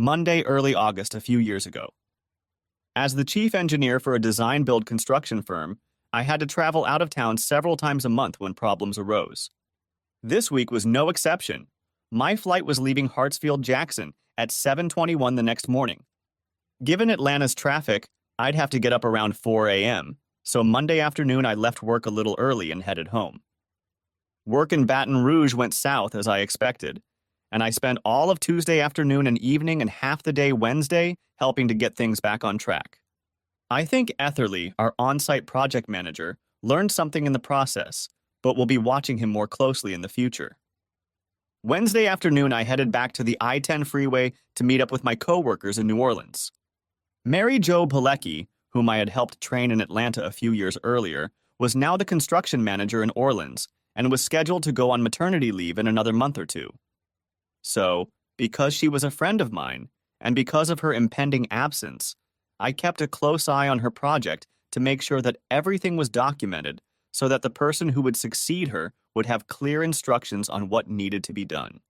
Monday, early August a few years ago. As the chief engineer for a design-build construction firm, I had to travel out of town several times a month when problems arose. This week was no exception. My flight was leaving Hartsfield-Jackson at 7:21 the next morning. Given Atlanta's traffic, I'd have to get up around 4 a.m., so Monday afternoon I left work a little early and headed home. Work in Baton Rouge went south as I expected, and I spent all of Tuesday afternoon and evening and half the day Wednesday helping to get things back on track. I think Etherly, our on-site project manager, learned something in the process, but we'll be watching him more closely in the future. Wednesday afternoon, I headed back to the I-10 freeway to meet up with my coworkers in New Orleans. Mary Jo Pilecki, whom I had helped train in Atlanta a few years earlier, was now the construction manager in Orleans and was scheduled to go on maternity leave in another month or two. So, because she was a friend of mine, and because of her impending absence, I kept a close eye on her project to make sure that everything was documented so that the person who would succeed her would have clear instructions on what needed to be done.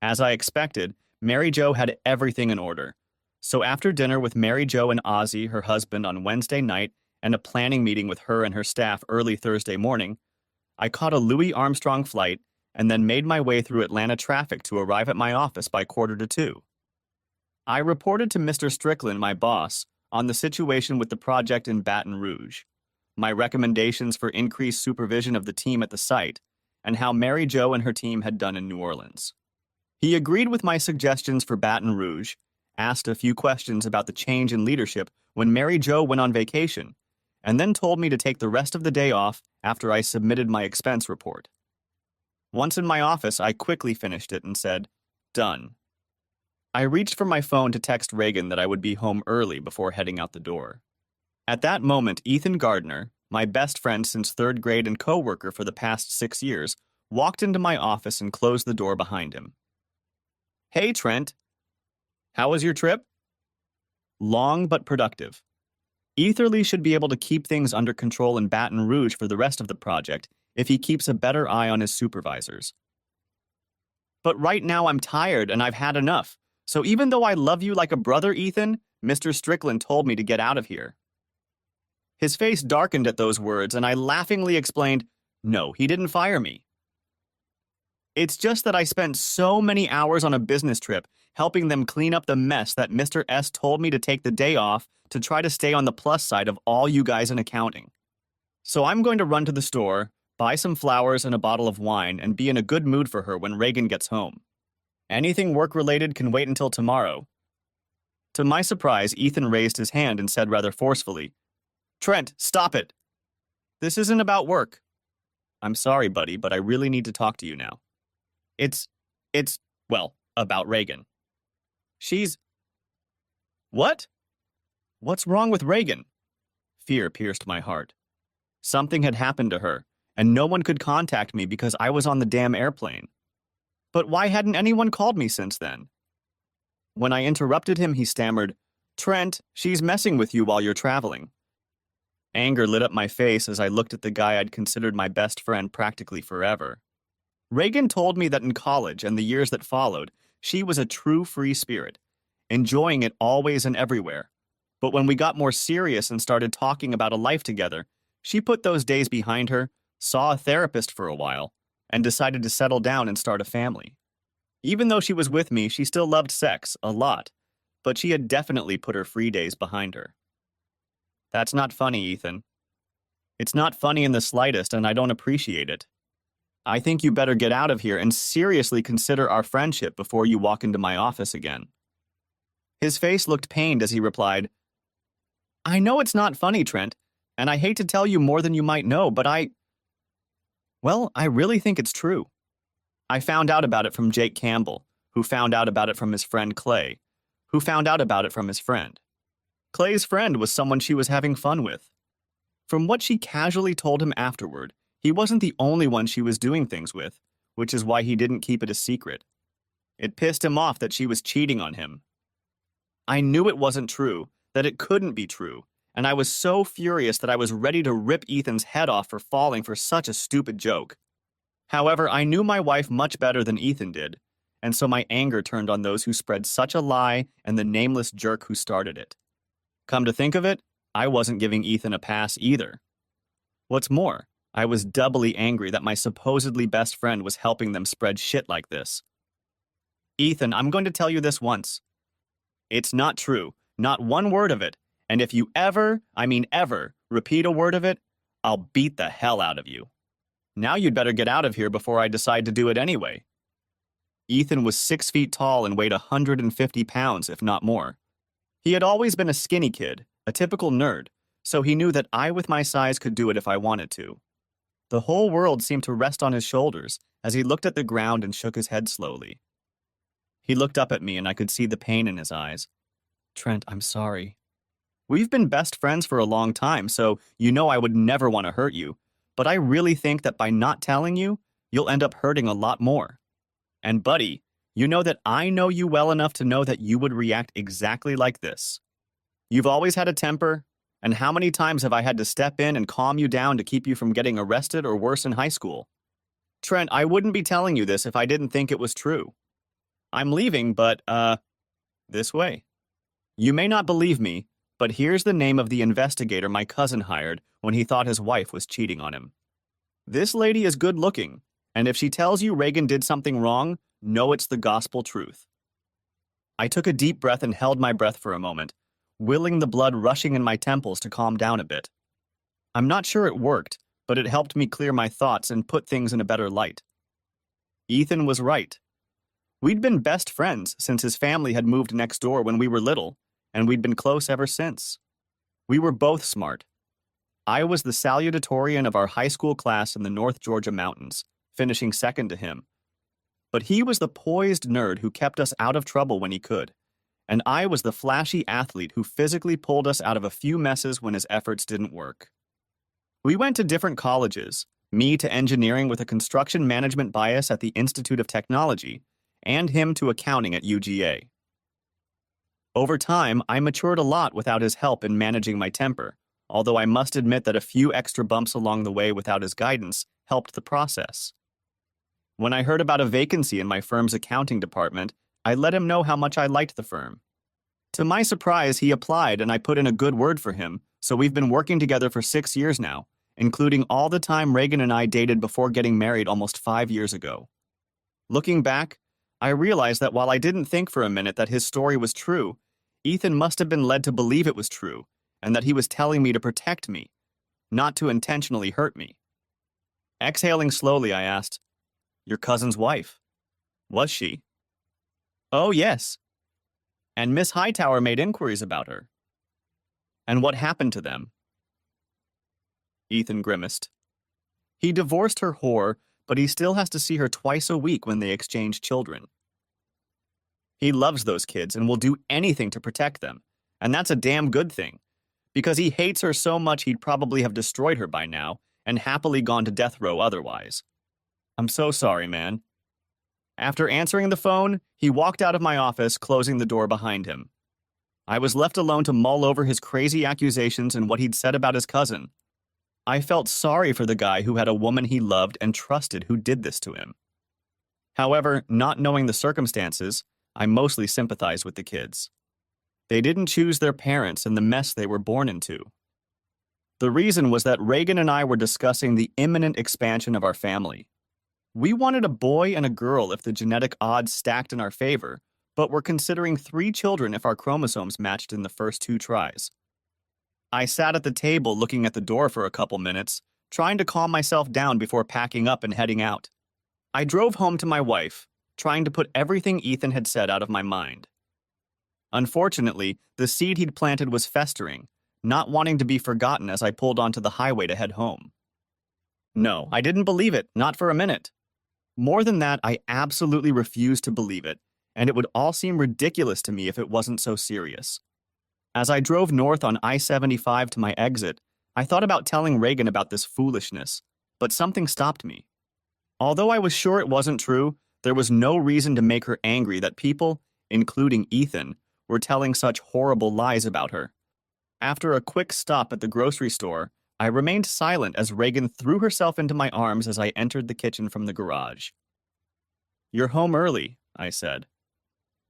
As I expected, Mary Jo had everything in order. So after dinner with Mary Jo and Ozzy, her husband, on Wednesday night, and a planning meeting with her and her staff early Thursday morning, I caught a Louis Armstrong flight and then made my way through Atlanta traffic to arrive at my office by 1:45. I reported to Mr. Strickland, my boss, on the situation with the project in Baton Rouge, my recommendations for increased supervision of the team at the site, and how Mary Jo and her team had done in New Orleans. He agreed with my suggestions for Baton Rouge, asked a few questions about the change in leadership when Mary Jo went on vacation, and then told me to take the rest of the day off after I submitted my expense report. Once in my office, I quickly finished it and said, "Done." I reached for my phone to text Reagan that I would be home early before heading out the door. At that moment, Ethan Gardner, my best friend since third grade and co-worker for the past 6 years, walked into my office and closed the door behind him. "Hey, Trent. How was your trip?" "Long but productive. Etherly should be able to keep things under control in Baton Rouge for the rest of the project if he keeps a better eye on his supervisors. But right now I'm tired and I've had enough. So even though I love you like a brother, Ethan, Mr. Strickland told me to get out of here." His face darkened at those words, and I laughingly explained, "No, he didn't fire me. It's just that I spent so many hours on a business trip helping them clean up the mess that Mr. S told me to take the day off to try to stay on the plus side of all you guys in accounting. So I'm going to run to the store, buy some flowers and a bottle of wine, and be in a good mood for her when Reagan gets home. Anything work-related can wait until tomorrow." To my surprise, Ethan raised his hand and said rather forcefully, "Trent, stop it. This isn't about work." "I'm sorry, buddy, but I really need to talk to you now. It's, well, about Reagan. She's..." "What? What's wrong with Reagan?" Fear pierced my heart. Something had happened to her, and no one could contact me because I was on the damn airplane. But why hadn't anyone called me since then? When I interrupted him, he stammered, "Trent, she's messing with you while you're traveling." Anger lit up my face as I looked at the guy I'd considered my best friend practically forever. Reagan told me that in college and the years that followed, she was a true free spirit, enjoying it always and everywhere. But when we got more serious and started talking about a life together, she put those days behind her, saw a therapist for a while, and decided to settle down and start a family. Even though she was with me, she still loved sex a lot, but she had definitely put her free days behind her. That's not funny, Ethan. It's not funny in the slightest, and I don't appreciate it. I think you better get out of here and seriously consider our friendship before you walk into my office again. His face looked pained as he replied, "I know it's not funny, Trent, and I hate to tell you more than you might know, but I really think it's true. I found out about it from Jake Campbell, who found out about it from his friend Clay, who found out about it from his friend. Clay's friend was someone she was having fun with. From what she casually told him afterward, he wasn't the only one she was doing things with, which is why he didn't keep it a secret. It pissed him off that she was cheating on him. I knew it wasn't true, that it couldn't be true, and I was so furious that I was ready to rip Ethan's head off for falling for such a stupid joke. However, I knew my wife much better than Ethan did, and so my anger turned on those who spread such a lie and the nameless jerk who started it. Come to think of it, I wasn't giving Ethan a pass either. What's more, I was doubly angry that my supposedly best friend was helping them spread shit like this. Ethan, I'm going to tell you this once. It's not true, not one word of it, and if you ever, I mean ever, repeat a word of it, I'll beat the hell out of you. Now you'd better get out of here before I decide to do it anyway. Ethan was 6 feet tall and weighed 150 pounds, if not more. He had always been a skinny kid, a typical nerd, so he knew that I with my size could do it if I wanted to. The whole world seemed to rest on his shoulders as he looked at the ground and shook his head slowly. He looked up at me and I could see the pain in his eyes. Trent, I'm sorry. We've been best friends for a long time, so you know I would never want to hurt you, but I really think that by not telling you, you'll end up hurting a lot more. And buddy, you know that I know you well enough to know that you would react exactly like this. You've always had a temper, and how many times have I had to step in and calm you down to keep you from getting arrested or worse in high school? Trent, I wouldn't be telling you this if I didn't think it was true. I'm leaving, but, this way. You may not believe me, but here's the name of the investigator my cousin hired when he thought his wife was cheating on him. This lady is good looking, and if she tells you Reagan did something wrong, know it's the gospel truth. I took a deep breath and held my breath for a moment, willing the blood rushing in my temples to calm down a bit. I'm not sure it worked, but it helped me clear my thoughts and put things in a better light. Ethan was right. We'd been best friends since his family had moved next door when we were little, and we'd been close ever since. We were both smart. I was the salutatorian of our high school class in the North Georgia mountains, finishing second to him. But he was the poised nerd who kept us out of trouble when he could, and I was the flashy athlete who physically pulled us out of a few messes when his efforts didn't work. We went to different colleges, me to engineering with a construction management bias at the Institute of Technology, and him to accounting at UGA. Over time, I matured a lot without his help in managing my temper, although I must admit that a few extra bumps along the way without his guidance helped the process. When I heard about a vacancy in my firm's accounting department, I let him know how much I liked the firm. To my surprise, he applied and I put in a good word for him, so we've been working together for 6 years now, including all the time Reagan and I dated before getting married almost 5 years ago. Looking back, I realized that while I didn't think for a minute that his story was true, Ethan must have been led to believe it was true, and that he was telling me to protect me, not to intentionally hurt me. Exhaling slowly, I asked, "Your cousin's wife? Was she?" "Oh, yes. And Miss Hightower made inquiries about her." "And what happened to them?" Ethan grimaced. "He divorced her whore, but he still has to see her twice a week when they exchange children. He loves those kids and will do anything to protect them, and that's a damn good thing, because he hates her so much he'd probably have destroyed her by now and happily gone to death row otherwise. I'm so sorry, man." After answering the phone, he walked out of my office, closing the door behind him. I was left alone to mull over his crazy accusations and what he'd said about his cousin. I felt sorry for the guy who had a woman he loved and trusted who did this to him. However, not knowing the circumstances, I mostly sympathized with the kids. They didn't choose their parents and the mess they were born into. The reason was that Reagan and I were discussing the imminent expansion of our family. We wanted a boy and a girl if the genetic odds stacked in our favor, but were considering 3 children if our chromosomes matched in the first 2 tries. I sat at the table looking at the door for a couple minutes, trying to calm myself down before packing up and heading out. I drove home to my wife, trying to put everything Ethan had said out of my mind. Unfortunately, the seed he'd planted was festering, not wanting to be forgotten as I pulled onto the highway to head home. No, I didn't believe it, not for a minute. More than that, I absolutely refused to believe it, and it would all seem ridiculous to me if it wasn't so serious. As I drove north on I-75 to my exit, I thought about telling Reagan about this foolishness, but something stopped me. Although I was sure it wasn't true, there was no reason to make her angry that people, including Ethan, were telling such horrible lies about her. After a quick stop at the grocery store, I remained silent as Reagan threw herself into my arms as I entered the kitchen from the garage. "You're home early. I said.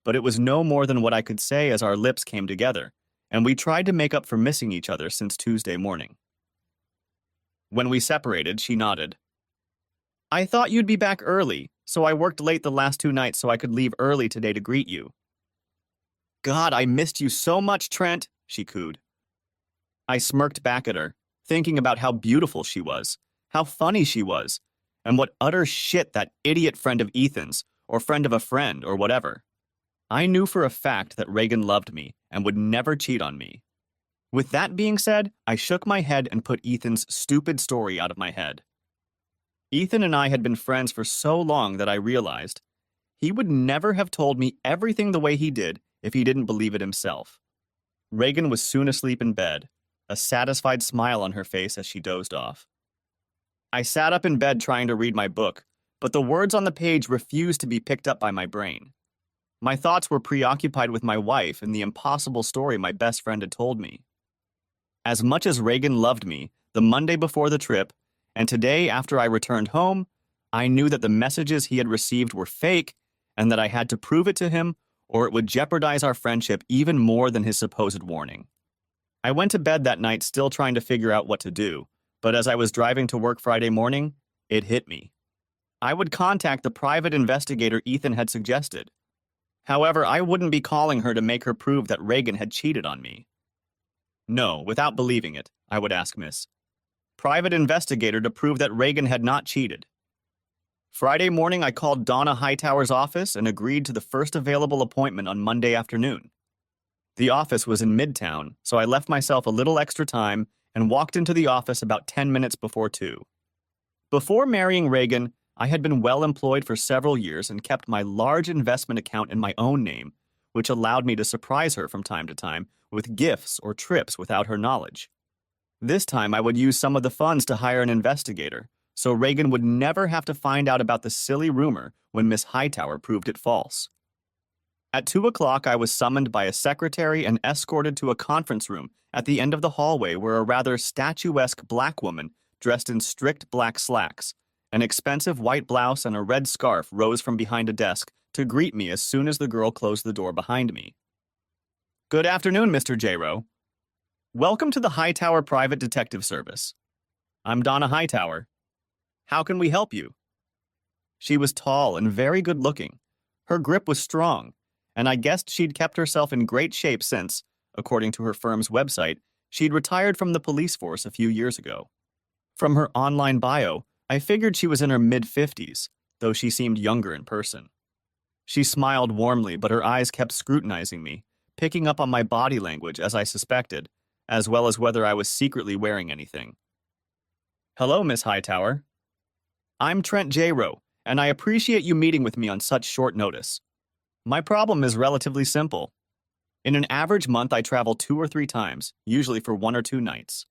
But it was no more than what I could say as our lips came together, and we tried to make up for missing each other since Tuesday morning. When we separated, she nodded. I thought you'd be back early, so I worked late the last 2 nights so I could leave early today to greet you. God, I missed you so much, Trent, she cooed. I smirked back at her, thinking about how beautiful she was, how funny she was, and what utter shit that idiot friend of Ethan's, or friend of a friend, or whatever. I knew for a fact that Reagan loved me and would never cheat on me. With that being said, I shook my head and put Ethan's stupid story out of my head. Ethan and I had been friends for so long that I realized he would never have told me everything the way he did if he didn't believe it himself. Reagan was soon asleep in bed, a satisfied smile on her face as she dozed off. I sat up in bed trying to read my book, but the words on the page refused to be picked up by my brain. My thoughts were preoccupied with my wife and the impossible story my best friend had told me. As much as Reagan loved me, the Monday before the trip, and today after I returned home, I knew that the messages he had received were fake and that I had to prove it to him or it would jeopardize our friendship even more than his supposed warning. I went to bed that night still trying to figure out what to do, but as I was driving to work Friday morning, it hit me. I would contact the private investigator Ethan had suggested. However, I wouldn't be calling her to make her prove that Reagan had cheated on me. No, without believing it, I would ask Miss Private Investigator to prove that Reagan had not cheated. Friday morning, I called Donna Hightower's office and agreed to the first available appointment on Monday afternoon. The office was in Midtown, so I left myself a little extra time and walked into the office about 10 minutes before 2. Before marrying Reagan, I had been well employed for several years and kept my large investment account in my own name, which allowed me to surprise her from time to time with gifts or trips without her knowledge. This time I would use some of the funds to hire an investigator, so Reagan would never have to find out about the silly rumor when Miss Hightower proved it false. At 2 o'clock, I was summoned by a secretary and escorted to a conference room at the end of the hallway where a rather statuesque black woman dressed in strict black slacks, an expensive white blouse and a red scarf rose from behind a desk to greet me as soon as the girl closed the door behind me. Good afternoon, Mr. J-Rowe. Welcome to the Hightower Private Detective Service. I'm Donna Hightower. How can we help you? She was tall and very good-looking. Her grip was strong, and I guessed she'd kept herself in great shape since, according to her firm's website, she'd retired from the police force a few years ago. From her online bio, I figured she was in her mid-50s, though she seemed younger in person. She smiled warmly, but her eyes kept scrutinizing me, picking up on my body language as I suspected, as well as whether I was secretly wearing anything. Hello, Miss Hightower. I'm Trent J-Rowe, and I appreciate you meeting with me on such short notice. My problem is relatively simple. In an average month, I travel 2 or 3 times, usually for 1 or 2 nights.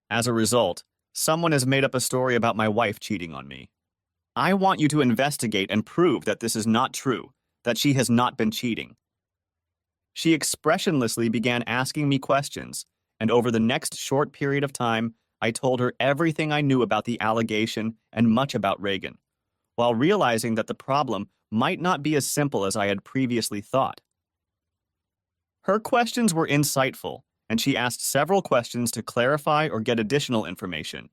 As a result, someone has made up a story about my wife cheating on me. I want you to investigate and prove that this is not true, that she has not been cheating. She expressionlessly began asking me questions, and over the next short period of time, I told her everything I knew about the allegation and much about Reagan, while realizing that the problem might not be as simple as I had previously thought. Her questions were insightful, and she asked several questions to clarify or get additional information,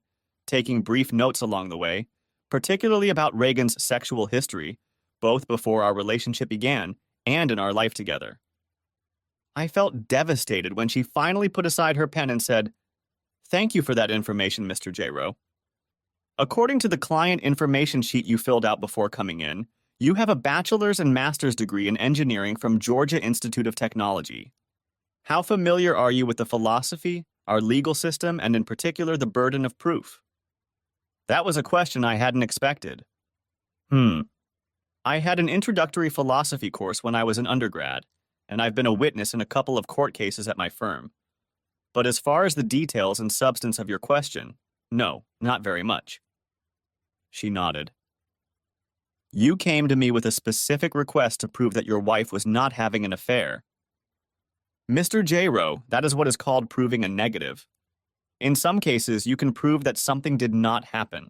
taking brief notes along the way, particularly about Reagan's sexual history, both before our relationship began and in our life together. I felt devastated when she finally put aside her pen and said, "Thank you for that information, Mr. J-Rowe. According to the client information sheet you filled out before coming in, you have a bachelor's and master's degree in engineering from Georgia Institute of Technology. How familiar are you with the philosophy, our legal system, and in particular the burden of proof?" That was a question I hadn't expected. I had an introductory philosophy course when I was an undergrad, and I've been a witness in a couple of court cases at my firm. But as far as the details and substance of your question, no, not very much. She nodded. You came to me with a specific request to prove that your wife was not having an affair. Mr. J-Rowe, that is what is called proving a negative. In some cases, you can prove that something did not happen.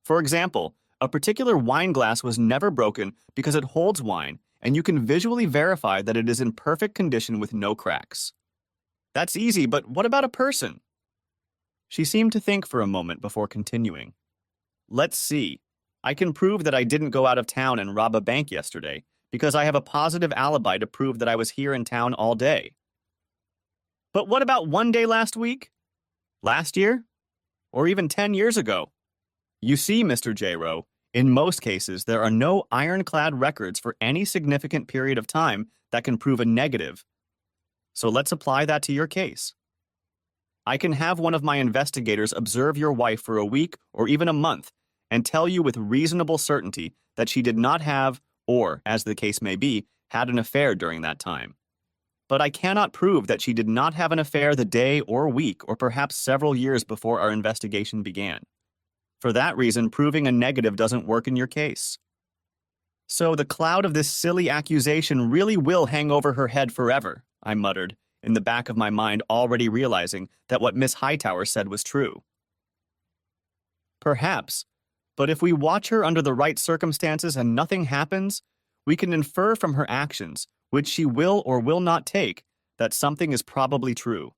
For example, A particular wine glass was never broken because it holds wine, and you can visually verify that it is in perfect condition with no cracks. That's easy, but what about a person? She seemed to think for a moment before continuing. Let's see. I can prove that I didn't go out of town and rob a bank yesterday, because I have a positive alibi to prove that I was here in town all day. But what about one day last week? Last year? Or even 10 years ago? You see, Mr. J-Rowe, in most cases, there are no ironclad records for any significant period of time that can prove a negative. So let's apply that to your case. I can have one of my investigators observe your wife for a week or even a month and tell you with reasonable certainty that she did not have, or, as the case may be, had an affair during that time. But I cannot prove that she did not have an affair the day or week or perhaps several years before our investigation began. For that reason, proving a negative doesn't work in your case. So the cloud of this silly accusation really will hang over her head forever, I muttered, in the back of my mind already realizing that what Miss Hightower said was true. Perhaps, but if we watch her under the right circumstances and nothing happens, we can infer from her actions, which she will or will not take, that something is probably true.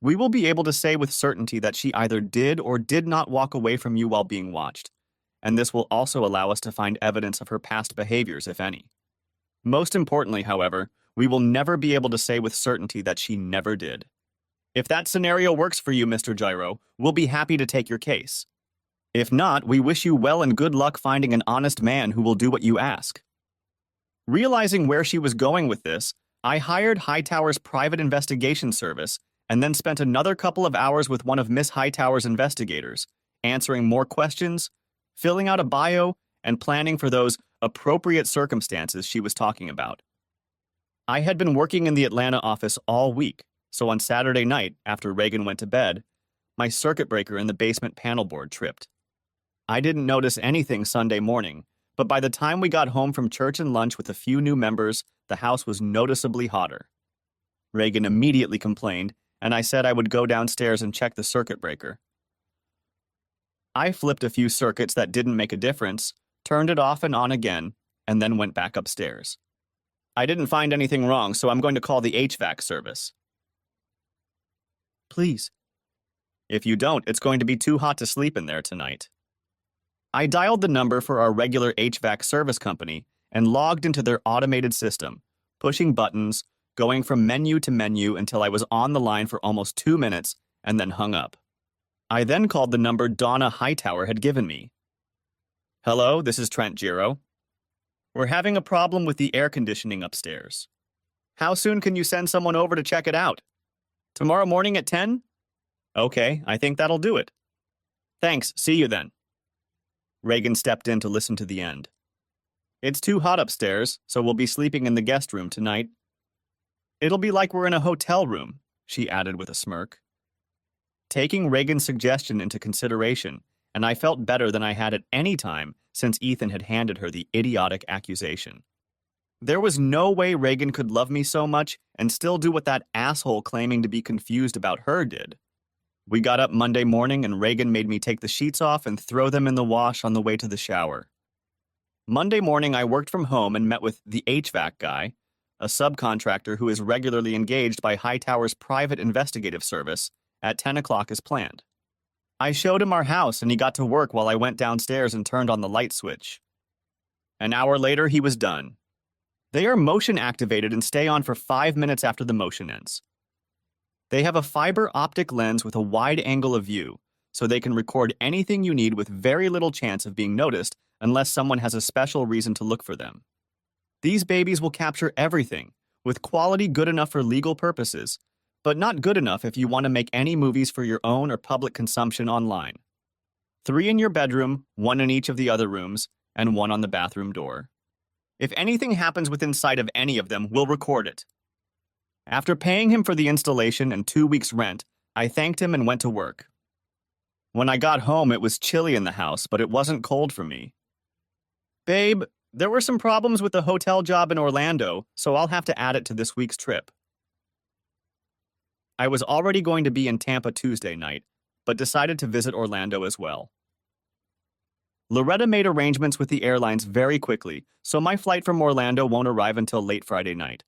We will be able to say with certainty that she either did or did not walk away from you while being watched, and this will also allow us to find evidence of her past behaviors, if any. Most importantly, however, we will never be able to say with certainty that she never did. If that scenario works for you, Mr. Gyro, we'll be happy to take your case. If not, we wish you well and good luck finding an honest man who will do what you ask. Realizing where she was going with this, I hired Hightower's private investigation service and then spent another couple of hours with one of Miss Hightower's investigators, answering more questions, filling out a bio, and planning for those appropriate circumstances she was talking about. I had been working in the Atlanta office all week, so on Saturday night, after Reagan went to bed, my circuit breaker in the basement panel board tripped. I didn't notice anything Sunday morning, but by the time we got home from church and lunch with a few new members, the house was noticeably hotter. Reagan immediately complained, and I said I would go downstairs and check the circuit breaker. I flipped a few circuits that didn't make a difference, turned it off and on again, and then went back upstairs. I didn't find anything wrong, so I'm going to call the HVAC service. Please. If you don't, it's going to be too hot to sleep in there tonight. I dialed the number for our regular HVAC service company and logged into their automated system, pushing buttons, going from menu to menu until I was on the line for almost 2 minutes and then hung up. I then called the number Donna Hightower had given me. Hello, this is Trent Giro. We're having a problem with the air conditioning upstairs. How soon can you send someone over to check it out? Tomorrow morning at 10? Okay, I think that'll do it. Thanks, see you then. Reagan stepped in to listen to the end. It's too hot upstairs, so we'll be sleeping in the guest room tonight. It'll be like we're in a hotel room, she added with a smirk. Taking Reagan's suggestion into consideration, and I felt better than I had at any time since Ethan had handed her the idiotic accusation. There was no way Reagan could love me so much and still do what that asshole claiming to be confused about her did. We got up Monday morning and Reagan made me take the sheets off and throw them in the wash on the way to the shower. Monday morning I worked from home and met with the HVAC guy, a subcontractor who is regularly engaged by Hightower's private investigative service, at 10 o'clock as planned. I showed him our house and he got to work while I went downstairs and turned on the light switch. An hour later, he was done. They are motion activated and stay on for 5 minutes after the motion ends. They have a fiber optic lens with a wide angle of view, so they can record anything you need with very little chance of being noticed unless someone has a special reason to look for them. These babies will capture everything, with quality good enough for legal purposes, but not good enough if you want to make any movies for your own or public consumption online. 3 in your bedroom, 1 in each of the other rooms, and 1 on the bathroom door. If anything happens within sight of any of them, we'll record it. After paying him for the installation and 2 weeks' rent, I thanked him and went to work. When I got home, it was chilly in the house, but it wasn't cold for me. Babe, there were some problems with the hotel job in Orlando, so I'll have to add it to this week's trip. I was already going to be in Tampa Tuesday night, but decided to visit Orlando as well. Loretta made arrangements with the airlines very quickly, so my flight from Orlando won't arrive until late Friday night.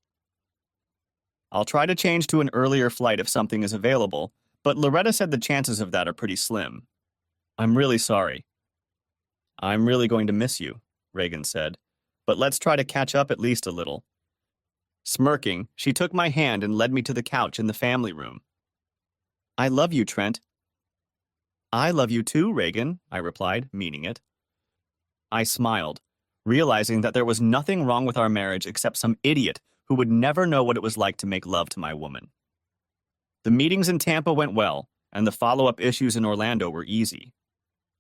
I'll try to change to an earlier flight if something is available, but Loretta said the chances of that are pretty slim. I'm really sorry. I'm really going to miss you, Reagan said, but let's try to catch up at least a little. Smirking, she took my hand and led me to the couch in the family room. I love you, Trent. I love you too, Reagan, I replied, meaning it. I smiled, realizing that there was nothing wrong with our marriage except some idiot who would never know what it was like to make love to my woman. The meetings in Tampa went well, and the follow-up issues in Orlando were easy.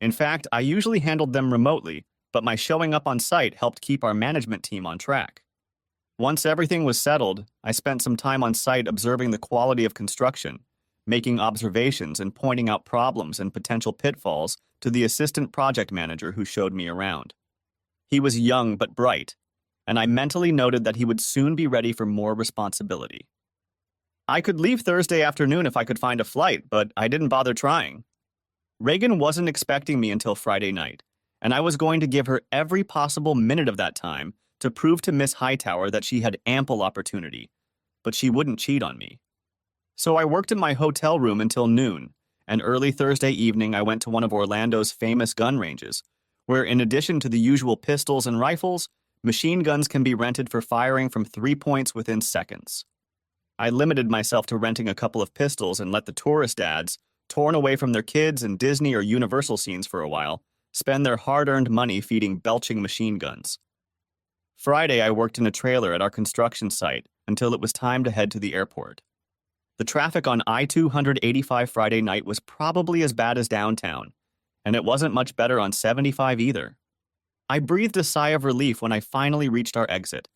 In fact, I usually handled them remotely, but my showing up on site helped keep our management team on track. Once everything was settled, I spent some time on site observing the quality of construction, making observations and pointing out problems and potential pitfalls to the assistant project manager who showed me around. He was young but bright, and I mentally noted that he would soon be ready for more responsibility. I could leave Thursday afternoon if I could find a flight, but I didn't bother trying. Reagan wasn't expecting me until Friday night, and I was going to give her every possible minute of that time to prove to Miss Hightower that she had ample opportunity, but she wouldn't cheat on me. So I worked in my hotel room until noon, and early Thursday evening I went to one of Orlando's famous gun ranges, where in addition to the usual pistols and rifles, machine guns can be rented for firing from 3 points within seconds. I limited myself to renting a couple of pistols and let the tourist dads, torn away from their kids and Disney or Universal scenes for a while, spend their hard-earned money feeding belching machine guns. Friday, I worked in a trailer at our construction site until it was time to head to the airport. The traffic on I-285 Friday night was probably as bad as downtown, and it wasn't much better on 75 either. I breathed a sigh of relief when I finally reached our exit,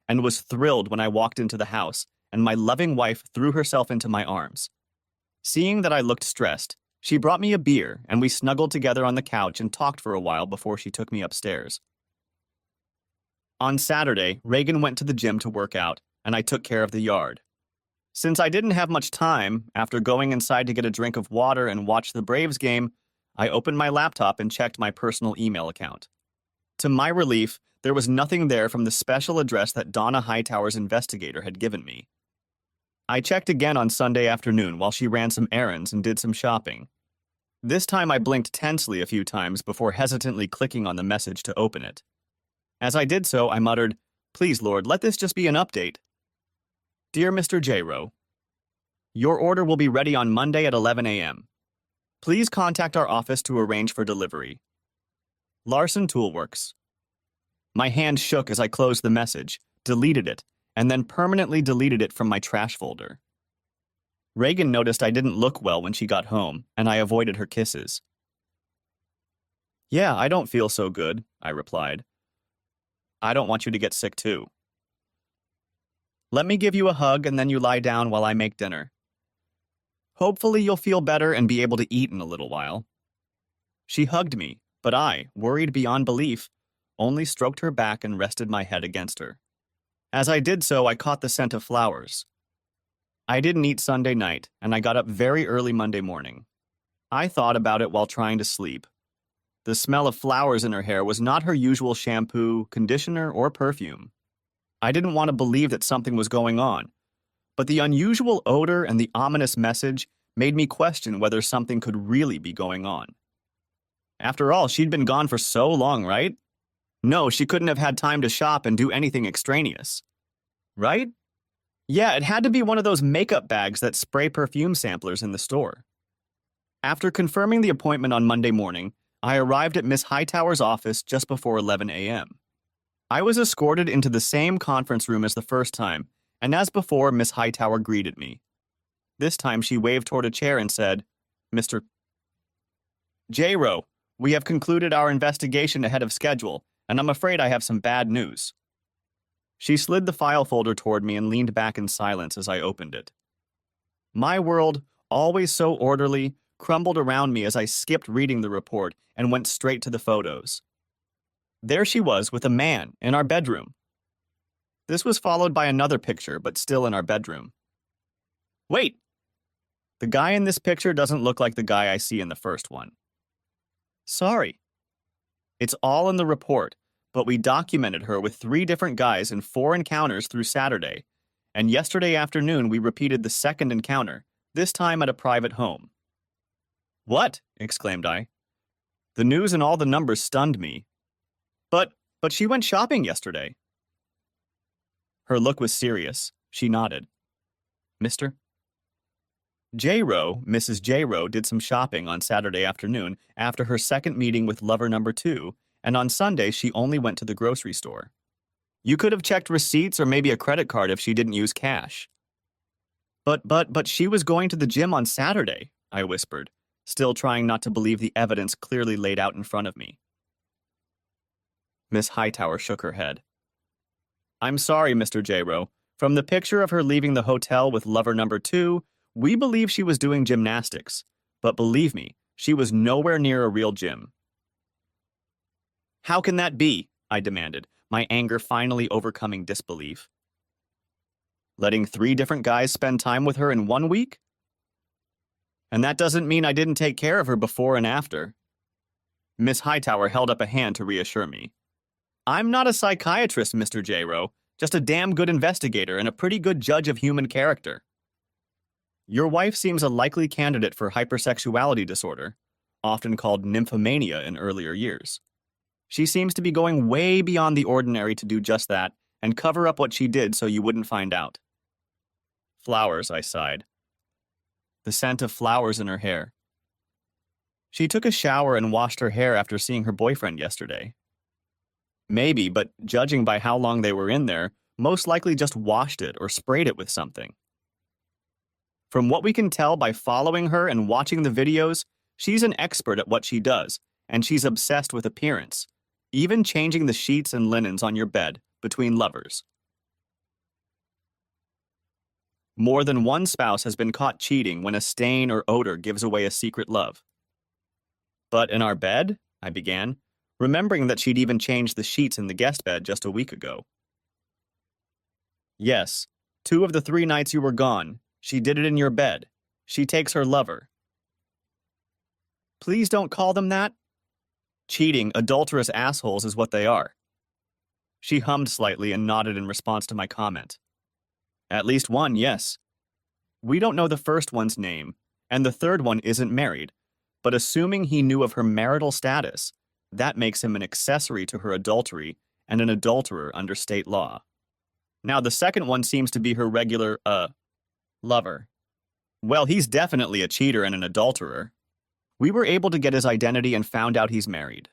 and was thrilled when I walked into the house and my loving wife threw herself into my arms. Seeing that I looked stressed, she brought me a beer and we snuggled together on the couch and talked for a while before she took me upstairs. On Saturday, Reagan went to the gym to work out, and I took care of the yard. Since I didn't have much time, after going inside to get a drink of water and watch the Braves game, I opened my laptop and checked my personal email account. To my relief, there was nothing there from the special address that Donna Hightower's investigator had given me. I checked again on Sunday afternoon while she ran some errands and did some shopping. This time I blinked tensely a few times before hesitantly clicking on the message to open it. As I did so, I muttered, "Please, Lord, let this just be an update." Dear Mr. J-Rowe, your order will be ready on Monday at 11 a.m. Please contact our office to arrange for delivery. Larson Toolworks. My hand shook as I closed the message, deleted it, and then permanently deleted it from my trash folder. Reagan noticed I didn't look well when she got home, and I avoided her kisses. Yeah, I don't feel so good, I replied. I don't want you to get sick too. Let me give you a hug and then you lie down while I make dinner. Hopefully you'll feel better and be able to eat in a little while. She hugged me, but I, worried beyond belief, only stroked her back and rested my head against her. As I did so, I caught the scent of flowers. I didn't eat Sunday night, and I got up very early Monday morning. I thought about it while trying to sleep. The smell of flowers in her hair was not her usual shampoo, conditioner, or perfume. I didn't want to believe that something was going on, but the unusual odor and the ominous message made me question whether something could really be going on. After all, she'd been gone for so long, right? No, she couldn't have had time to shop and do anything extraneous. Right? Yeah, it had to be one of those makeup bags that spray perfume samplers in the store. After confirming the appointment on Monday morning, I arrived at Miss Hightower's office just before 11 a.m. I was escorted into the same conference room as the first time, and as before, Miss Hightower greeted me. This time she waved toward a chair and said, "Mr. J-Rowe, we have concluded our investigation ahead of schedule, and I'm afraid I have some bad news." She slid the file folder toward me and leaned back in silence as I opened it. My world, always so orderly, crumbled around me as I skipped reading the report and went straight to the photos. There she was with a man in our bedroom. This was followed by another picture, but still in our bedroom. Wait! The guy in this picture doesn't look like the guy I see in the first one. Sorry. It's all in the report, but we documented her with 3 different guys in 4 encounters through Saturday, and yesterday afternoon we repeated the second encounter, this time at a private home. What? Exclaimed I. The news and all the numbers stunned me. But she went shopping yesterday. Her look was serious. She nodded. Mister? Mrs. J-Rowe did some shopping on Saturday afternoon after her second meeting with lover number 2, and on Sunday she only went to the grocery store. You could have checked receipts or maybe a credit card if she didn't use cash. But she was going to the gym on Saturday, I whispered, still trying not to believe the evidence clearly laid out in front of me. Miss Hightower shook her head. I'm sorry, Mr. J-Rowe. From the picture of her leaving the hotel with lover number 2, we believe she was doing gymnastics. But believe me, she was nowhere near a real gym. How can that be? I demanded, my anger finally overcoming disbelief. Letting 3 different guys spend time with her in 1 week? And that doesn't mean I didn't take care of her before and after. Miss Hightower held up a hand to reassure me. I'm not a psychiatrist, Mr. J-Rowe, just a damn good investigator and a pretty good judge of human character. Your wife seems a likely candidate for hypersexuality disorder, often called nymphomania in earlier years. She seems to be going way beyond the ordinary to do just that and cover up what she did so you wouldn't find out. Flowers, I sighed. The scent of flowers in her hair. She took a shower and washed her hair after seeing her boyfriend yesterday. Maybe, but judging by how long they were in there, most likely just washed it or sprayed it with something. From what we can tell by following her and watching the videos, she's an expert at what she does, and she's obsessed with appearance, even changing the sheets and linens on your bed between lovers. More than one spouse has been caught cheating when a stain or odor gives away a secret love. But in our bed, I began, remembering that she'd even changed the sheets in the guest bed just a week ago. Yes, 2 of the 3 nights you were gone, she did it in your bed. She takes her lover. Please don't call them that. Cheating, adulterous assholes is what they are. She hummed slightly and nodded in response to my comment. At least one, yes. We don't know the first one's name, and the third one isn't married, but assuming he knew of her marital status, that makes him an accessory to her adultery and an adulterer under state law. Now, the second one seems to be her regular, lover. Well, he's definitely a cheater and an adulterer. We were able to get his identity and found out he's married.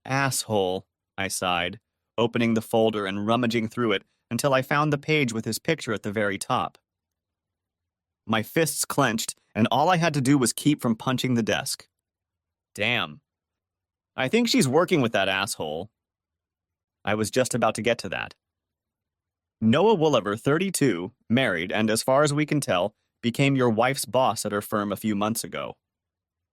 Asshole, I sighed, opening the folder and rummaging through it until I found the page with his picture at the very top. My fists clenched, and all I had to do was keep from punching the desk. Damn. I think she's working with that asshole. I was just about to get to that. Noah Wooliver, 32, married, and as far as we can tell, became your wife's boss at her firm a few months ago.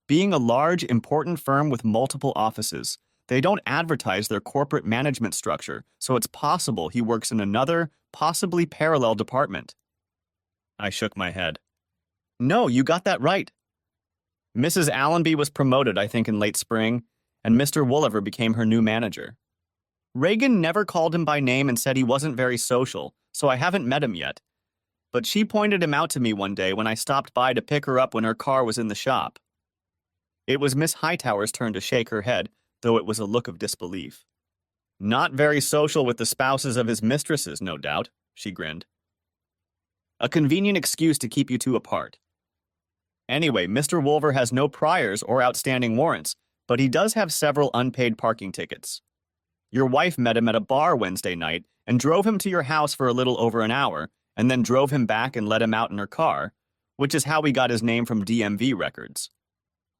Being a large, important firm with multiple offices, they don't advertise their corporate management structure, so it's possible he works in another, possibly parallel department. I shook my head. No, you got that right. Mrs. Allenby was promoted, I think, in late spring, and Mr. Wooliver became her new manager. Reagan never called him by name and said he wasn't very social, so I haven't met him yet. But she pointed him out to me one day when I stopped by to pick her up when her car was in the shop. It was Miss Hightower's turn to shake her head, though it was a look of disbelief. Not very social with the spouses of his mistresses, no doubt, she grinned. A convenient excuse to keep you two apart. Anyway, Mr. Wooliver has no priors or outstanding warrants, but he does have several unpaid parking tickets. Your wife met him at a bar Wednesday night and drove him to your house for a little over an hour, and then drove him back and let him out in her car, which is how we got his name from DMV records.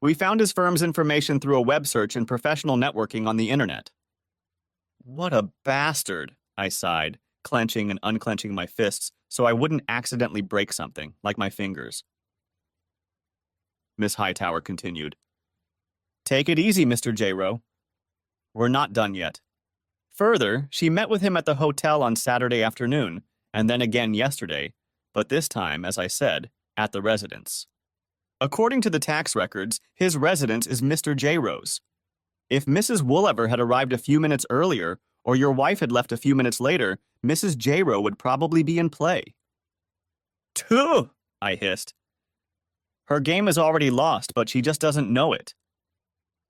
We found his firm's information through a web search and professional networking on the internet. What a bastard, I sighed, clenching and unclenching my fists so I wouldn't accidentally break something, like my fingers. Miss Hightower continued. Take it easy, Mr. J-Rowe. We're not done yet. Further, she met with him at the hotel on Saturday afternoon, and then again yesterday, but this time, as I said, at the residence. According to the tax records, his residence is Mr. J-Rowe's. If Mrs. Woolever had arrived a few minutes earlier, or your wife had left a few minutes later, Mrs. J-Row would probably be in play. Tuh! I hissed. Her game is already lost, but she just doesn't know it.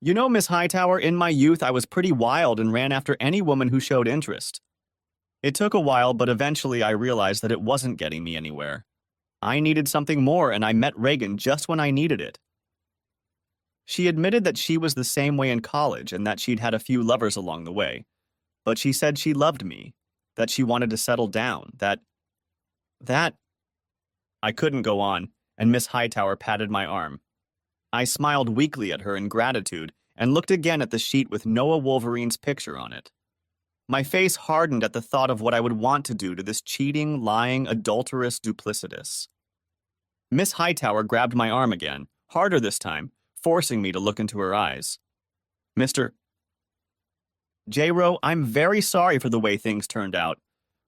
You know, Miss Hightower, in my youth I was pretty wild and ran after any woman who showed interest. It took a while, but eventually I realized that it wasn't getting me anywhere. I needed something more, and I met Reagan just when I needed it. She admitted that she was the same way in college and that she'd had a few lovers along the way. But she said she loved me, that she wanted to settle down, that... I couldn't go on, and Miss Hightower patted my arm. I smiled weakly at her in gratitude and looked again at the sheet with Noah Wolverine's picture on it. My face hardened at the thought of what I would want to do to this cheating, lying, adulterous duplicitous. Miss Hightower grabbed my arm again, harder this time, forcing me to look into her eyes. Mr. J-Row, I'm very sorry for the way things turned out,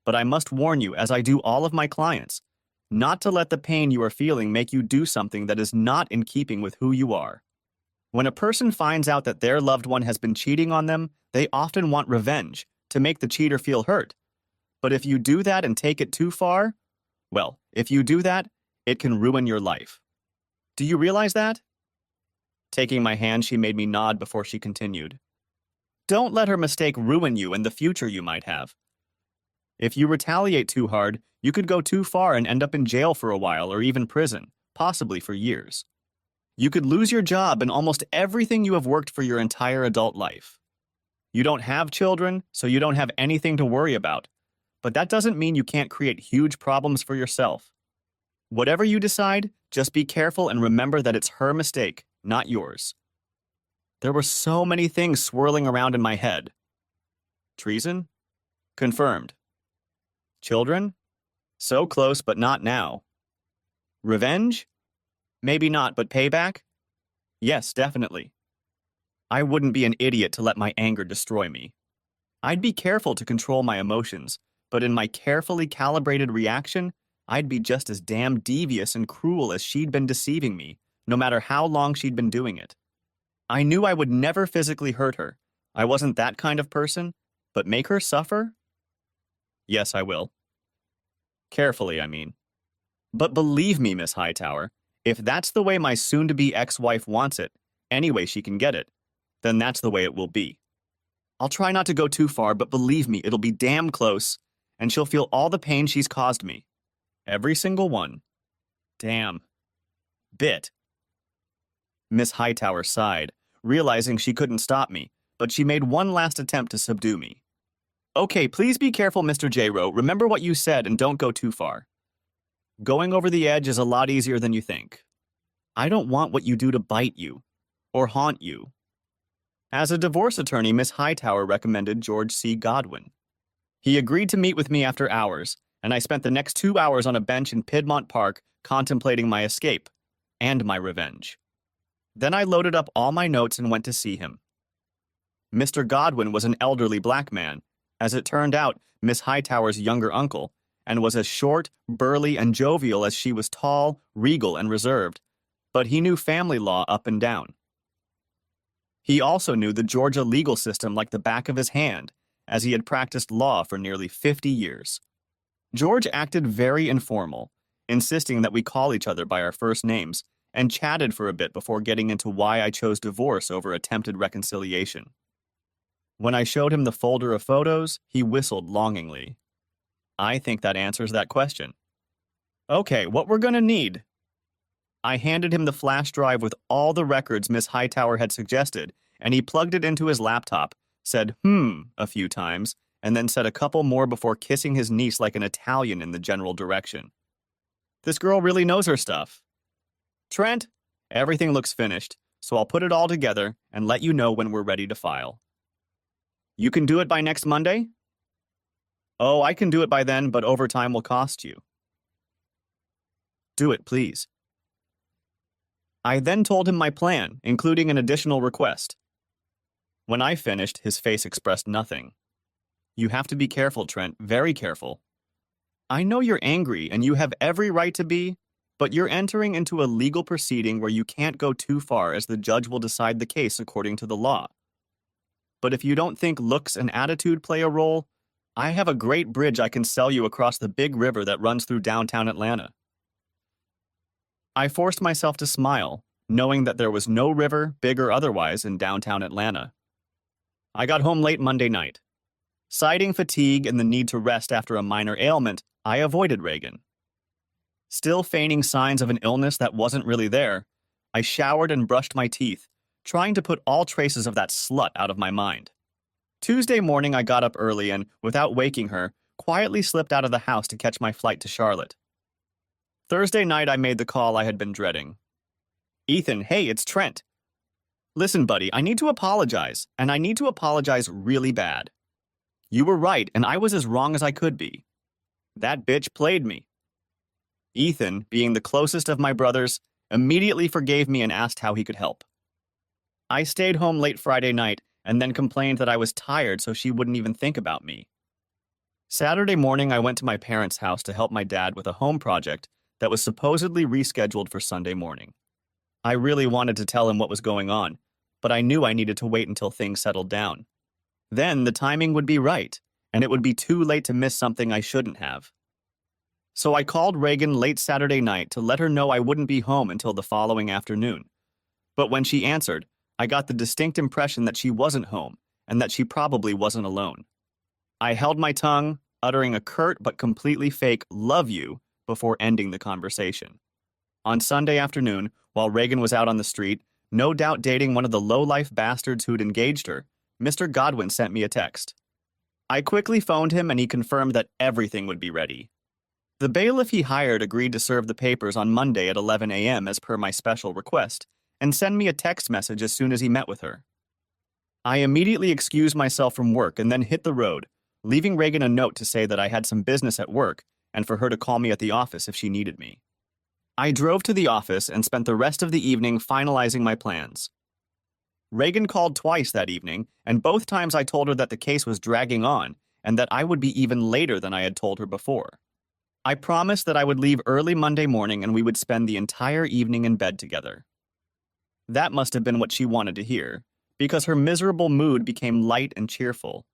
but I must warn you, as I do all of my clients, not to let the pain you are feeling make you do something that is not in keeping with who you are. When a person finds out that their loved one has been cheating on them, they often want revenge, to make the cheater feel hurt. But if you do that and take it too far, well, if you do that, it can ruin your life. Do you realize that? Taking my hand, she made me nod before she continued. Don't let her mistake ruin you and the future you might have. If you retaliate too hard, you could go too far and end up in jail for a while or even prison, possibly for years. You could lose your job and almost everything you have worked for your entire adult life. You don't have children, so you don't have anything to worry about. But that doesn't mean you can't create huge problems for yourself. Whatever you decide, just be careful and remember that it's her mistake, not yours. There were so many things swirling around in my head. Treason? Confirmed. Children? So close, but not now. Revenge? Maybe not, but payback? Yes, definitely. I wouldn't be an idiot to let my anger destroy me. I'd be careful to control my emotions, but in my carefully calibrated reaction, I'd be just as damn devious and cruel as she'd been deceiving me, no matter how long she'd been doing it. I knew I would never physically hurt her. I wasn't that kind of person, but make her suffer? Yes, I will. Carefully, I mean. But believe me, Miss Hightower, if that's the way my soon-to-be ex-wife wants it, any way she can get it, then that's the way it will be. I'll try not to go too far, but believe me, it'll be damn close, and she'll feel all the pain she's caused me. Every single one. Damn. Bit. Miss Hightower sighed, realizing she couldn't stop me, but she made one last attempt to subdue me. Okay, please be careful, Mr. J-Row. Remember what you said and don't go too far. Going over the edge is a lot easier than you think. I don't want what you do to bite you or haunt you. As a divorce attorney, Miss Hightower recommended George C. Godwin. He agreed to meet with me after hours, and I spent the next 2 hours on a bench in Piedmont Park contemplating my escape and my revenge. Then I loaded up all my notes and went to see him. Mr. Godwin was an elderly black man, as it turned out, Miss Hightower's younger uncle, and was as short, burly, and jovial as she was tall, regal, and reserved, but he knew family law up and down. He also knew the Georgia legal system like the back of his hand, as he had practiced law for nearly 50 years. George acted very informal, insisting that we call each other by our first names, and chatted for a bit before getting into why I chose divorce over attempted reconciliation. When I showed him the folder of photos, he whistled longingly. I think that answers that question. Okay, what we're gonna need. I handed him the flash drive with all the records Miss Hightower had suggested, and he plugged it into his laptop, said a few times, and then said a couple more before kissing his niece like an Italian in the general direction. This girl really knows her stuff. Trent, everything looks finished, so I'll put it all together and let you know when we're ready to file. You can do it by next Monday? Oh, I can do it by then, but overtime will cost you. Do it, please. I then told him my plan, including an additional request. When I finished, his face expressed nothing. You have to be careful, Trent, very careful. I know you're angry, and you have every right to be, but you're entering into a legal proceeding where you can't go too far as the judge will decide the case according to the law. but if you don't think looks and attitude play a role, I have a great bridge I can sell you across the big river that runs through downtown Atlanta. I forced myself to smile, knowing that there was no river, big or otherwise, in downtown Atlanta. I got home late Monday night. Citing fatigue and the need to rest after a minor ailment, I avoided Reagan. Still feigning signs of an illness that wasn't really there, I showered and brushed my teeth, trying to put all traces of that slut out of my mind. Tuesday morning, I got up early and, without waking her, quietly slipped out of the house to catch my flight to Charlotte. Thursday night, I made the call I had been dreading. Ethan, hey, it's Trent. Listen, buddy, I need to apologize, and I need to apologize really bad. You were right, and I was as wrong as I could be. That bitch played me. Ethan, being the closest of my brothers, immediately forgave me and asked how he could help. I stayed home late Friday night and then complained that I was tired so she wouldn't even think about me. Saturday morning, I went to my parents' house to help my dad with a home project that was supposedly rescheduled for Sunday morning. I really wanted to tell him what was going on, but I knew I needed to wait until things settled down. Then the timing would be right, and it would be too late to miss something I shouldn't have. So I called Reagan late Saturday night to let her know I wouldn't be home until the following afternoon. But when she answered, I got the distinct impression that she wasn't home and that she probably wasn't alone. I held my tongue, uttering a curt but completely fake "love you" before ending the conversation. On Sunday afternoon, while Reagan was out on the street, no doubt dating one of the low-life bastards who'd engaged her, Mr. Godwin sent me a text. I quickly phoned him and he confirmed that everything would be ready. The bailiff he hired agreed to serve the papers on Monday at 11 a.m. as per my special request, and send me a text message as soon as he met with her. I immediately excused myself from work and then hit the road, leaving Reagan a note to say that I had some business at work and for her to call me at the office if she needed me. I drove to the office and spent the rest of the evening finalizing my plans. Reagan called twice that evening, and both times I told her that the case was dragging on and that I would be even later than I had told her before. I promised that I would leave early Monday morning and we would spend the entire evening in bed together. That must have been what she wanted to hear, because her miserable mood became light and cheerful,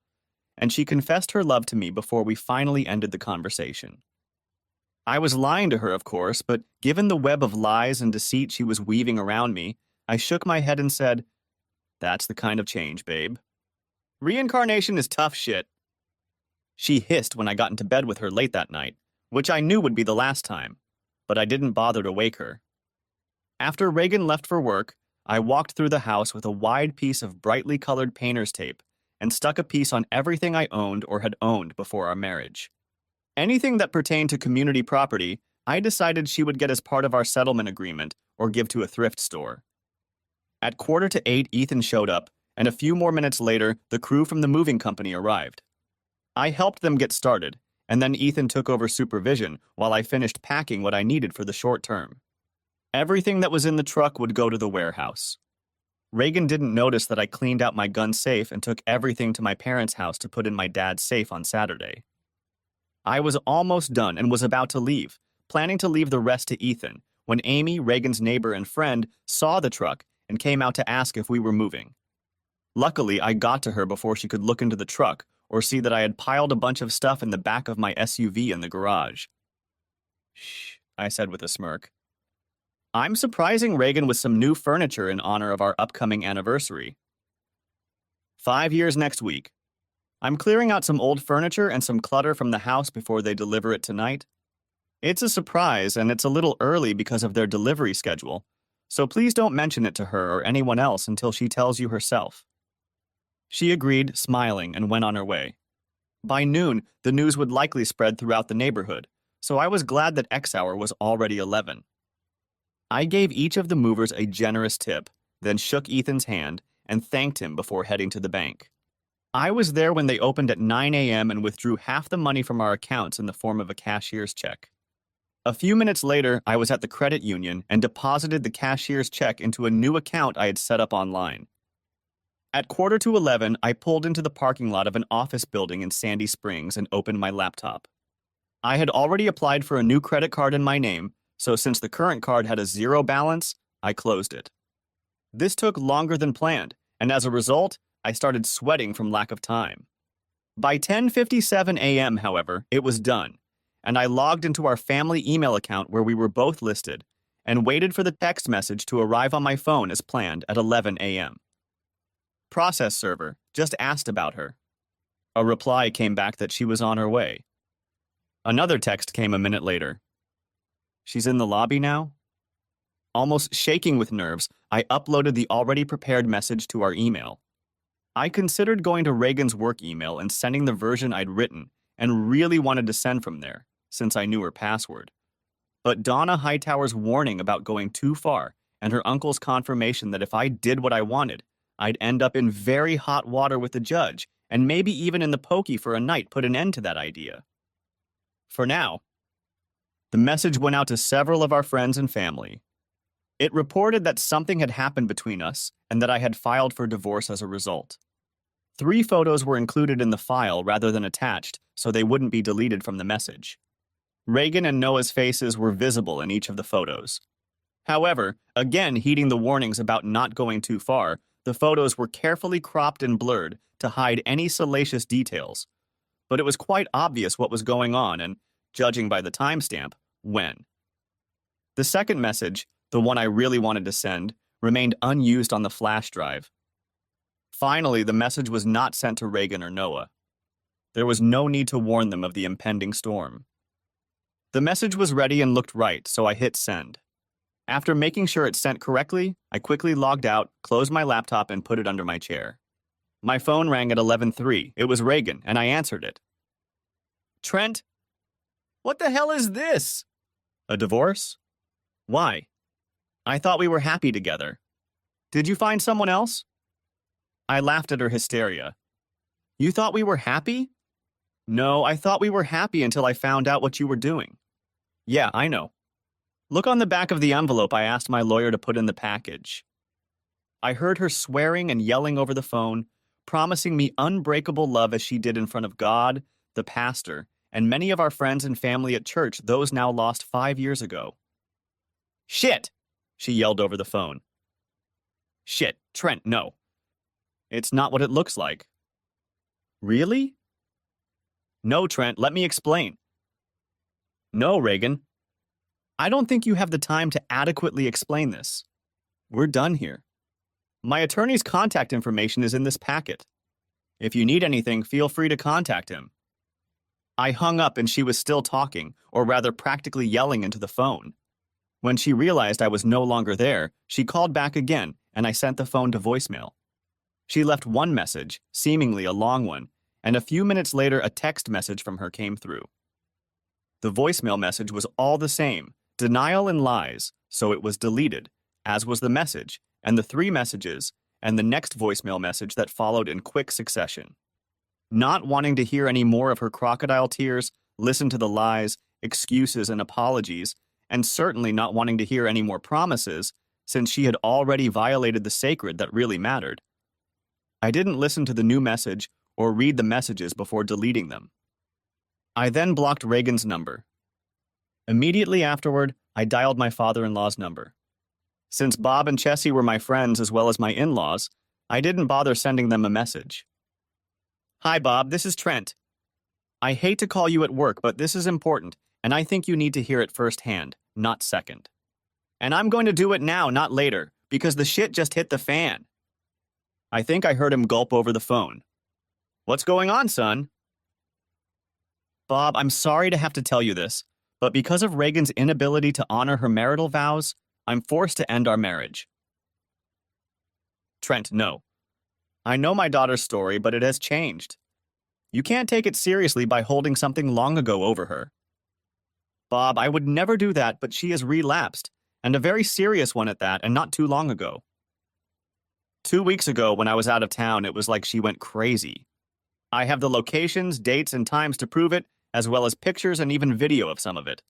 and she confessed her love to me before we finally ended the conversation. I was lying to her, of course, but given the web of lies and deceit she was weaving around me, I shook my head and said, "That's the kind of change, babe. Reincarnation is tough shit." She hissed when I got into bed with her late that night, which I knew would be the last time, but I didn't bother to wake her. After Reagan left for work, I walked through the house with a wide piece of brightly colored painter's tape and stuck a piece on everything I owned or had owned before our marriage. Anything that pertained to community property, I decided she would get as part of our settlement agreement or give to a thrift store. At 7:45, Ethan showed up, and a few more minutes later, the crew from the moving company arrived. I helped them get started, and then Ethan took over supervision while I finished packing what I needed for the short term. Everything that was in the truck would go to the warehouse. Reagan didn't notice that I cleaned out my gun safe and took everything to my parents' house to put in my dad's safe on Saturday. I was almost done and was about to leave, planning to leave the rest to Ethan, when Amy, Reagan's neighbor and friend, saw the truck and came out to ask if we were moving. Luckily, I got to her before she could look into the truck or see that I had piled a bunch of stuff in the back of my SUV in the garage. "Shh," I said with a smirk. "I'm surprising Reagan with some new furniture in honor of our upcoming anniversary. 5 years next week. I'm clearing out some old furniture and some clutter from the house before they deliver it tonight. It's a surprise, and it's a little early because of their delivery schedule, so please don't mention it to her or anyone else until she tells you herself." She agreed, smiling, and went on her way. By noon, the news would likely spread throughout the neighborhood, so I was glad that X hour was already 11. I gave each of the movers a generous tip, then shook Ethan's hand and thanked him before heading to the bank. I was there when they opened at 9 a.m. and withdrew half the money from our accounts in the form of a cashier's check. A few minutes later, I was at the credit union and deposited the cashier's check into a new account I had set up online. At 11:15, I pulled into the parking lot of an office building in Sandy Springs and opened my laptop. I had already applied for a new credit card in my name, so since the current card had a zero balance, I closed it. This took longer than planned, and as a result, I started sweating from lack of time. By 10:57 a.m., however, it was done, and I logged into our family email account where we were both listed and waited for the text message to arrive on my phone as planned at 11 a.m. Process server just asked about her. A reply came back that she was on her way. Another text came a minute later. She's in the lobby now? Almost shaking with nerves, I uploaded the already prepared message to our email. I considered going to Reagan's work email and sending the version I'd written and really wanted to send from there, since I knew her password. But Donna Hightower's warning about going too far and her uncle's confirmation that if I did what I wanted, I'd end up in very hot water with the judge and maybe even in the pokey for a night put an end to that idea. For now, the message went out to several of our friends and family. It reported that something had happened between us and that I had filed for divorce as a result. 3 photos were included in the file rather than attached, so they wouldn't be deleted from the message. Reagan and Noah's faces were visible in each of the photos. However, again heeding the warnings about not going too far, the photos were carefully cropped and blurred to hide any salacious details. But it was quite obvious what was going on and, judging by the timestamp, when. The second message, the one I really wanted to send, remained unused on the flash drive. Finally, the message was not sent to Reagan or Noah. There was no need to warn them of the impending storm. The message was ready and looked right, so I hit send. After making sure it sent correctly, I quickly logged out, closed my laptop, and put it under my chair. My phone rang at 11:03. It was Reagan, and I answered it. Trent? What the hell is this? A divorce? Why? I thought we were happy together. Did you find someone else? I laughed at her hysteria. You thought we were happy? No, I thought we were happy until I found out what you were doing. Yeah, I know. Look on the back of the envelope I asked my lawyer to put in the package. I heard her swearing and yelling over the phone, promising me unbreakable love as she did in front of God, the pastor, and many of our friends and family at church, those now lost 5 years ago. Shit! She yelled over the phone. Shit, Trent, no. It's not what it looks like. Really? No, Trent, let me explain. No, Reagan. I don't think you have the time to adequately explain this. We're done here. My attorney's contact information is in this packet. If you need anything, feel free to contact him. I hung up and she was still talking, or rather practically yelling into the phone. When she realized I was no longer there, she called back again, and I sent the phone to voicemail. She left one message, seemingly a long one, and a few minutes later a text message from her came through. The voicemail message was all the same, denial and lies, so it was deleted, as was the message, and the 3 messages, and the next voicemail message that followed in quick succession. Not wanting to hear any more of her crocodile tears, listen to the lies, excuses, and apologies, and certainly not wanting to hear any more promises, since she had already violated the sacred that really mattered. I didn't listen to the new message or read the messages before deleting them. I then blocked Reagan's number. Immediately afterward, I dialed my father-in-law's number. Since Bob and Chessie were my friends as well as my in-laws, I didn't bother sending them a message. Hi, Bob, this is Trent. I hate to call you at work, but this is important, and I think you need to hear it firsthand, not second. And I'm going to do it now, not later, because the shit just hit the fan. I think I heard him gulp over the phone. What's going on, son? Bob, I'm sorry to have to tell you this, but because of Reagan's inability to honor her marital vows, I'm forced to end our marriage. Trent, no. I know my daughter's story, but it has changed. You can't take it seriously by holding something long ago over her. Bob, I would never do that, but she has relapsed, and a very serious one at that, and not too long ago. 2 weeks ago, when I was out of town, it was like she went crazy. I have the locations, dates, and times to prove it, as well as pictures and even video of some of it.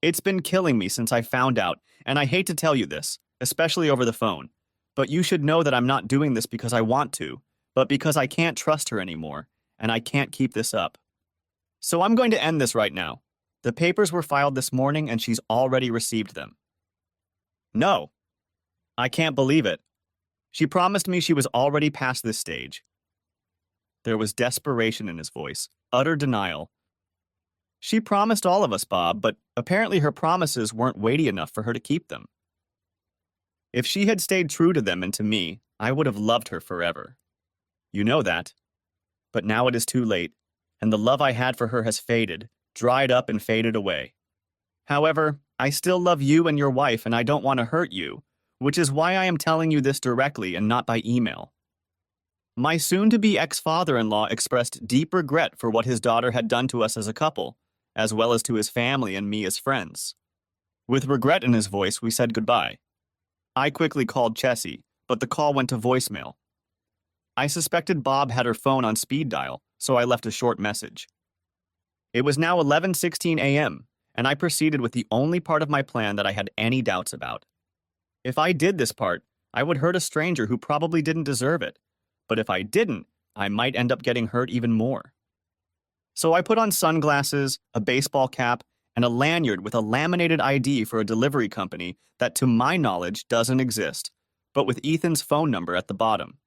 It's been killing me since I found out, and I hate to tell you this, especially over the phone, but you should know that I'm not doing this because I want to, but because I can't trust her anymore, and I can't keep this up. So I'm going to end this right now. The papers were filed this morning, and she's already received them. No. I can't believe it. She promised me she was already past this stage. There was desperation in his voice, utter denial. She promised all of us, Bob, but apparently her promises weren't weighty enough for her to keep them. If she had stayed true to them and to me, I would have loved her forever. You know that. But now it is too late, and the love I had for her has faded, dried up and faded away. However, I still love you and your wife, and I don't want to hurt you, which is why I am telling you this directly and not by email. My soon-to-be ex-father-in-law expressed deep regret for what his daughter had done to us as a couple, as well as to his family and me as friends. With regret in his voice, we said goodbye. I quickly called Chessie, but the call went to voicemail. I suspected Bob had her phone on speed dial, so I left a short message. It was now 11:16 a.m., and I proceeded with the only part of my plan that I had any doubts about. If I did this part, I would hurt a stranger who probably didn't deserve it, but if I didn't, I might end up getting hurt even more. So I put on sunglasses, a baseball cap, and a lanyard with a laminated ID for a delivery company that, to my knowledge, doesn't exist, but with Ethan's phone number at the bottom.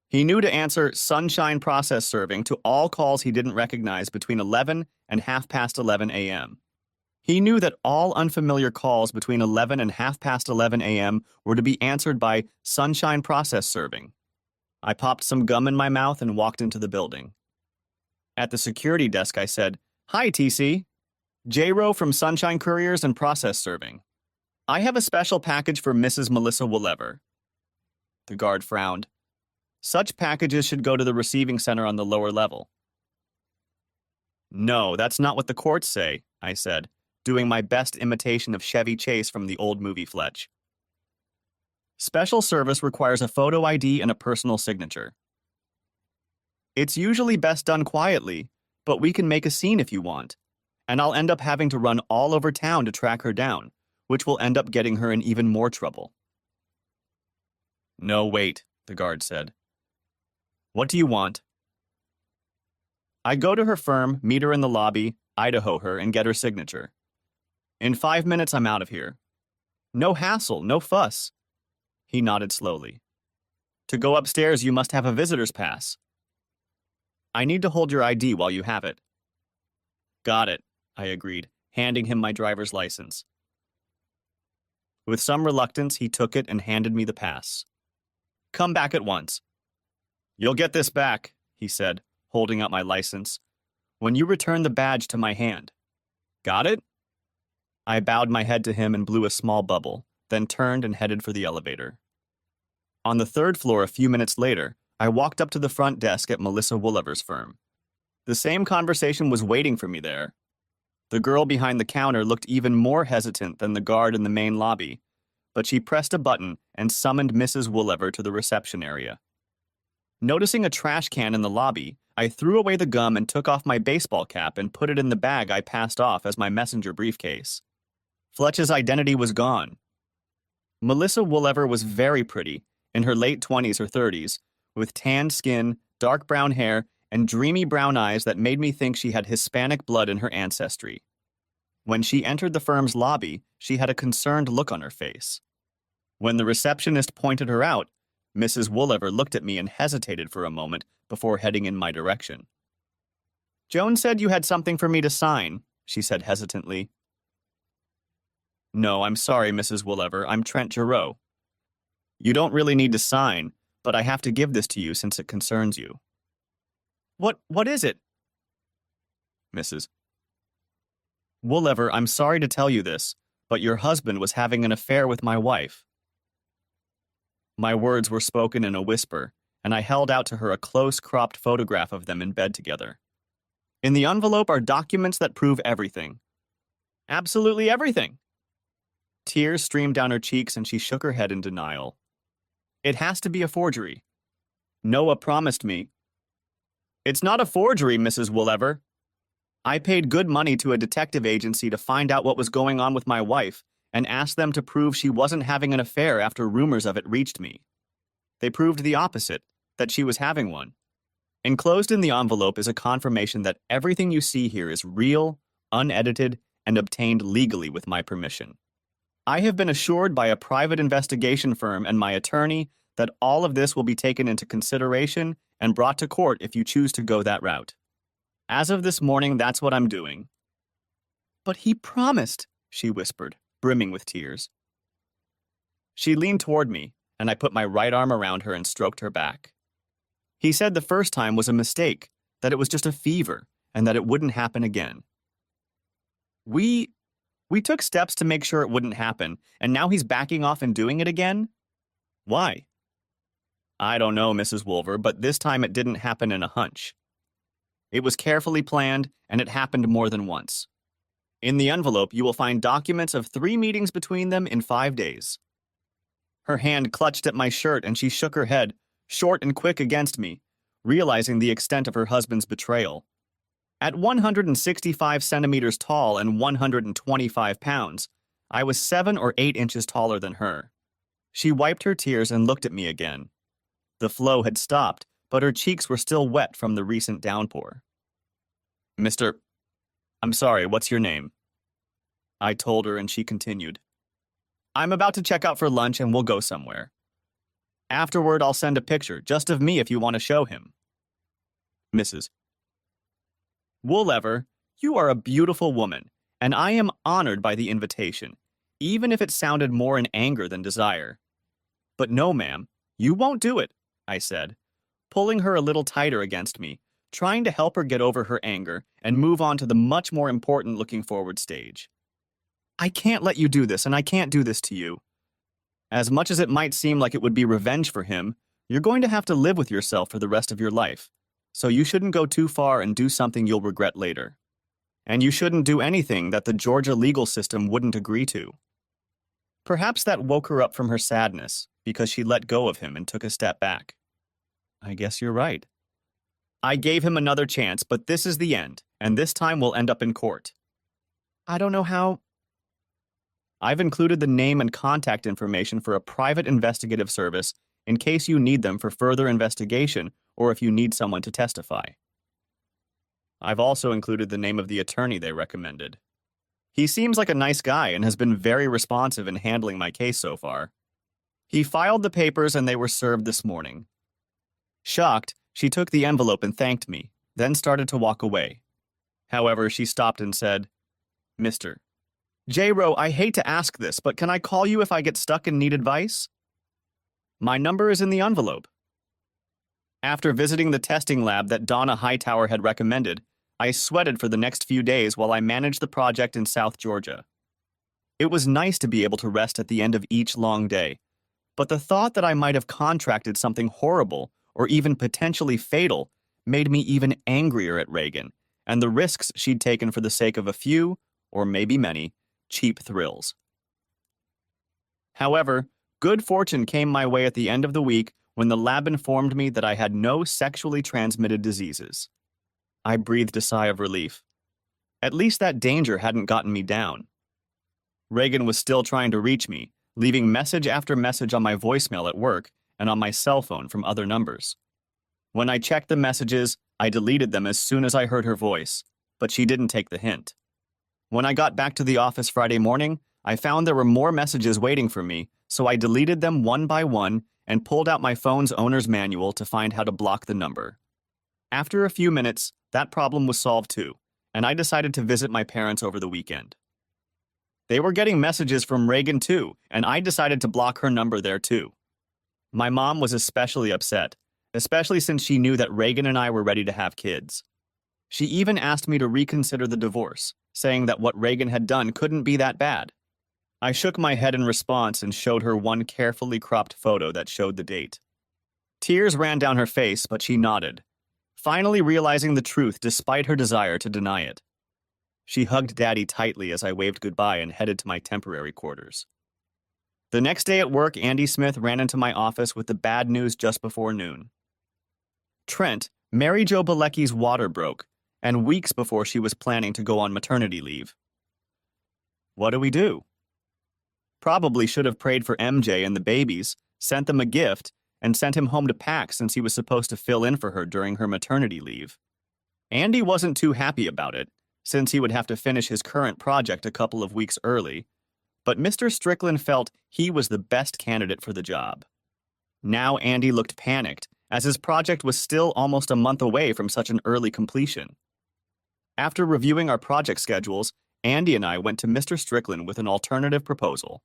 He knew to answer Sunshine Process Serving to all calls he didn't recognize between 11 and 11:30 a.m. He knew that all unfamiliar calls between 11 and 11:30 a.m. were to be answered by Sunshine Process Serving. I popped some gum in my mouth and walked into the building. At the security desk, I said, "Hi, TC. J-Ro from Sunshine Couriers and Process Serving. I have a special package for Mrs. Melissa Wolever." The guard frowned. "Such packages should go to the receiving center on the lower level." "No, that's not what the courts say," I said, doing my best imitation of Chevy Chase from the old movie Fletch. "Special service requires a photo ID and a personal signature. It's usually best done quietly, but we can make a scene if you want, and I'll end up having to run all over town to track her down, which will end up getting her in even more trouble." "No, wait," the guard said. "What do you want?" "I go to her firm, meet her in the lobby, Idaho her, and get her signature. In 5 minutes, I'm out of here. No hassle, no fuss." He nodded slowly. "To go upstairs, you must have a visitor's pass." "I need to hold your ID while you have it." "Got it," I agreed, handing him my driver's license. With some reluctance, he took it and handed me the pass. "Come back at once." "You'll get this back," he said, holding out my license, "when you return the badge to my hand. Got it?" I bowed my head to him and blew a small bubble, then turned and headed for the elevator. On the 3rd floor a few minutes later, I walked up to the front desk at Melissa Wolever's firm. The same conversation was waiting for me there. The girl behind the counter looked even more hesitant than the guard in the main lobby, but she pressed a button and summoned Mrs. Wolever to the reception area. Noticing a trash can in the lobby, I threw away the gum and took off my baseball cap and put it in the bag I passed off as my messenger briefcase. Fletch's identity was gone. Melissa Wolever was very pretty, in her late 20s or 30s, with tanned skin, dark brown hair, and dreamy brown eyes that made me think she had Hispanic blood in her ancestry. When she entered the firm's lobby, she had a concerned look on her face. When the receptionist pointed her out, Mrs. Wolever looked at me and hesitated for a moment before heading in my direction. "Joan said you had something for me to sign," she said hesitantly. "No, I'm sorry, Mrs. Wolever. I'm Trent Giroux. You don't really need to sign, but I have to give this to you since it concerns you." What is it?" "Mrs. Wolever, I'm sorry to tell you this, but your husband was having an affair with my wife." My words were spoken in a whisper, and I held out to her a close-cropped photograph of them in bed together. "In the envelope are documents that prove everything. Absolutely everything." Tears streamed down her cheeks and she shook her head in denial. "It has to be a forgery. Noah promised me." "It's not a forgery, Mrs. Wolever. I paid good money to a detective agency to find out what was going on with my wife and asked them to prove she wasn't having an affair after rumors of it reached me. They proved the opposite, that she was having one. Enclosed in the envelope is a confirmation that everything you see here is real, unedited, and obtained legally with my permission. I have been assured by a private investigation firm and my attorney that all of this will be taken into consideration and brought to court if you choose to go that route. As of this morning, that's what I'm doing." "But he promised," she whispered, brimming with tears. She leaned toward me, and I put my right arm around her and stroked her back. "He said the first time was a mistake, that it was just a fever, and that it wouldn't happen again. We took steps to make sure it wouldn't happen, and now he's backing off and doing it again? Why?" "I don't know, Mrs. Wolver, but this time it didn't happen in a hunch. It was carefully planned, and it happened more than once. In the envelope, you will find documents of 3 meetings between them in 5 days." Her hand clutched at my shirt, and she shook her head, short and quick against me, realizing the extent of her husband's betrayal. At 165 centimeters tall and 125 pounds, I was 7 or 8 inches taller than her. She wiped her tears and looked at me again. The flow had stopped, but her cheeks were still wet from the recent downpour. I'm sorry, what's your name?" I told her, and she continued. "I'm about to check out for lunch and we'll go somewhere. Afterward, I'll send a picture, just of me if you want to show him." "Mrs. Woolever, you are a beautiful woman, and I am honored by the invitation, even if it sounded more in anger than desire. But no, ma'am, you won't do it," I said, pulling her a little tighter against me, trying to help her get over her anger and move on to the much more important looking forward stage. "I can't let you do this, and I can't do this to you. As much as it might seem like it would be revenge for him, you're going to have to live with yourself for the rest of your life, so you shouldn't go too far and do something you'll regret later. And you shouldn't do anything that the Georgia legal system wouldn't agree to." Perhaps that woke her up from her sadness, because she let go of him and took a step back. "I guess you're right." I gave him another chance, but this is the end, and this time we'll end up in court. "I don't know how." I've included the name and contact information for a private investigative service in case you need them for further investigation or if you need someone to testify. I've also included the name of the attorney they recommended. He seems like a nice guy and has been very responsive in handling my case so far. He filed the papers and they were served this morning. Shocked, she took the envelope and thanked me, then started to walk away. However, she stopped and said, "Mr. J-Ro, I hate to ask this, but can I call you if I get stuck and need advice? My number is in the envelope." After visiting the testing lab that Donna Hightower had recommended, I sweated for the next few days while I managed the project in South Georgia. It was nice to be able to rest at the end of each long day, but the thought that I might have contracted something horrible or even potentially fatal made me even angrier at Reagan and the risks she'd taken for the sake of a few, or maybe many, cheap thrills. However, good fortune came my way at the end of the week when the lab informed me that I had no sexually transmitted diseases. I breathed a sigh of relief. At least that danger hadn't gotten me down. Reagan was still trying to reach me, leaving message after message on my voicemail at work and on my cell phone from other numbers. When I checked the messages, I deleted them as soon as I heard her voice, but she didn't take the hint. When I got back to the office Friday morning, I found there were more messages waiting for me, so I deleted them one by one and pulled out my phone's owner's manual to find how to block the number. After a few minutes, that problem was solved too, and I decided to visit my parents over the weekend. They were getting messages from Reagan too, and I decided to block her number there too. My mom was especially upset, especially since she knew that Reagan and I were ready to have kids. She even asked me to reconsider the divorce, saying that what Reagan had done couldn't be that bad. I shook my head in response and showed her one carefully cropped photo that showed the date. Tears ran down her face, but she nodded, finally realizing the truth despite her desire to deny it. She hugged Daddy tightly as I waved goodbye and headed to my temporary quarters. The next day at work, Andy Smith ran into my office with the bad news just before noon. Trent, Mary Jo Bilecki's water broke, and weeks before she was planning to go on maternity leave. What do we do? Probably should have prayed for MJ and the babies, sent them a gift, and sent him home to pack since he was supposed to fill in for her during her maternity leave. Andy wasn't too happy about it, since he would have to finish his current project a couple of weeks early, but Mr. Strickland felt he was the best candidate for the job. Now Andy looked panicked, as his project was still almost a month away from such an early completion. After reviewing our project schedules, Andy and I went to Mr. Strickland with an alternative proposal.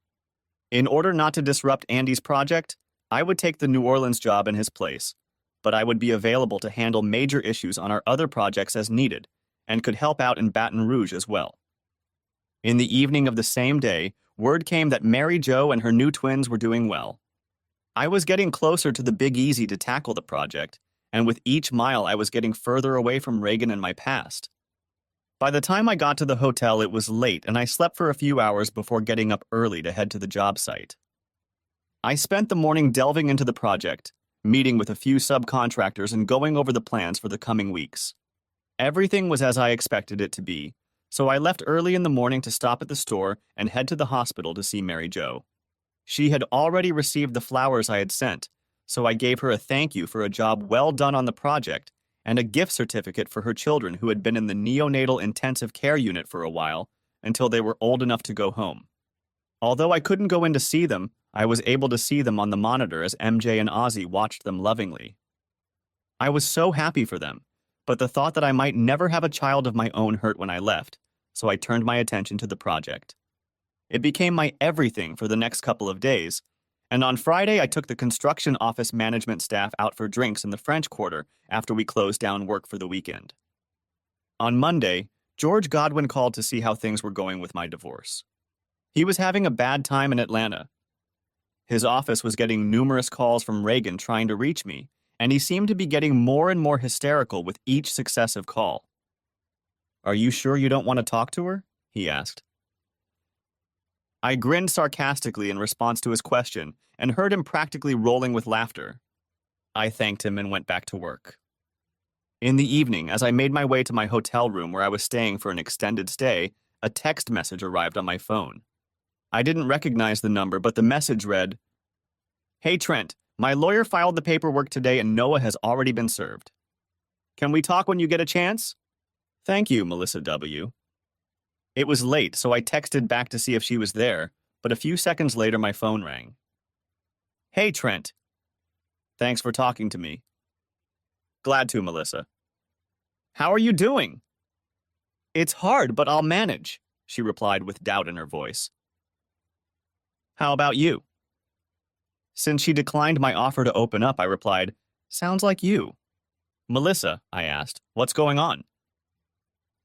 In order not to disrupt Andy's project, I would take the New Orleans job in his place, but I would be available to handle major issues on our other projects as needed, and could help out in Baton Rouge as well. In the evening of the same day, word came that Mary Jo and her new twins were doing well. I was getting closer to the Big Easy to tackle the project, and with each mile I was getting further away from Reagan and my past. By the time I got to the hotel, it was late, and I slept for a few hours before getting up early to head to the job site. I spent the morning delving into the project, meeting with a few subcontractors and going over the plans for the coming weeks. Everything was as I expected it to be, so I left early in the morning to stop at the store and head to the hospital to see Mary Jo. She had already received the flowers I had sent, so I gave her a thank you for a job well done on the project and a gift certificate for her children who had been in the neonatal intensive care unit for a while until they were old enough to go home. Although I couldn't go in to see them, I was able to see them on the monitor as MJ and Ozzy watched them lovingly. I was so happy for them, but the thought that I might never have a child of my own hurt when I left, so I turned my attention to the project. It became my everything for the next couple of days, and on Friday I took the construction office management staff out for drinks in the French Quarter after we closed down work for the weekend. On Monday, George Godwin called to see how things were going with my divorce. He was having a bad time in Atlanta. His office was getting numerous calls from Reagan trying to reach me, and he seemed to be getting more and more hysterical with each successive call. "Are you sure you don't want to talk to her?" he asked. I grinned sarcastically in response to his question and heard him practically rolling with laughter. I thanked him and went back to work. In the evening, as I made my way to my hotel room where I was staying for an extended stay, a text message arrived on my phone. I didn't recognize the number, but the message read, "Hey Trent, my lawyer filed the paperwork today and Noah has already been served. Can we talk when you get a chance? Thank you, Melissa W." It was late, so I texted back to see if she was there, but a few seconds later my phone rang. "Hey Trent. Thanks for talking to me." "Glad to, Melissa." "How are you doing?" "It's hard, but I'll manage," she replied with doubt in her voice. "How about you?" Since she declined my offer to open up, I replied, "Sounds like you." "Melissa," I asked, "what's going on?"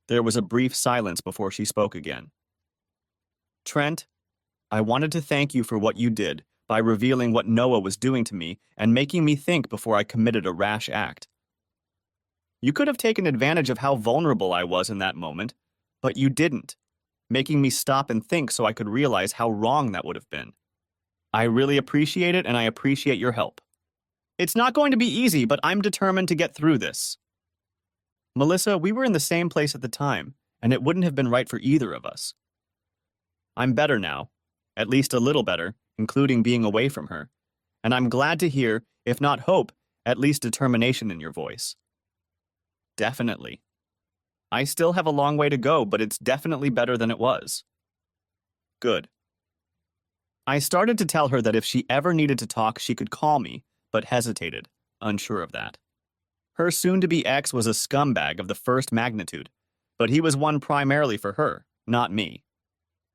There was a brief silence before she spoke again. "Trent, I wanted to thank you for what you did by revealing what Noah was doing to me and making me think before I committed a rash act. You could have taken advantage of how vulnerable I was in that moment, but you didn't, making me stop and think so I could realize how wrong that would have been. I really appreciate it, and I appreciate your help. It's not going to be easy, but I'm determined to get through this. Melissa, we were in the same place at the time, and it wouldn't have been right for either of us. I'm better now, at least a little better, including being away from her, and I'm glad to hear, if not hope, at least determination in your voice. Definitely. I still have a long way to go, but it's definitely better than it was. Good. I started to tell her that if she ever needed to talk, she could call me, but hesitated, unsure of that. Her soon-to-be ex was a scumbag of the first magnitude, but he was one primarily for her, not me.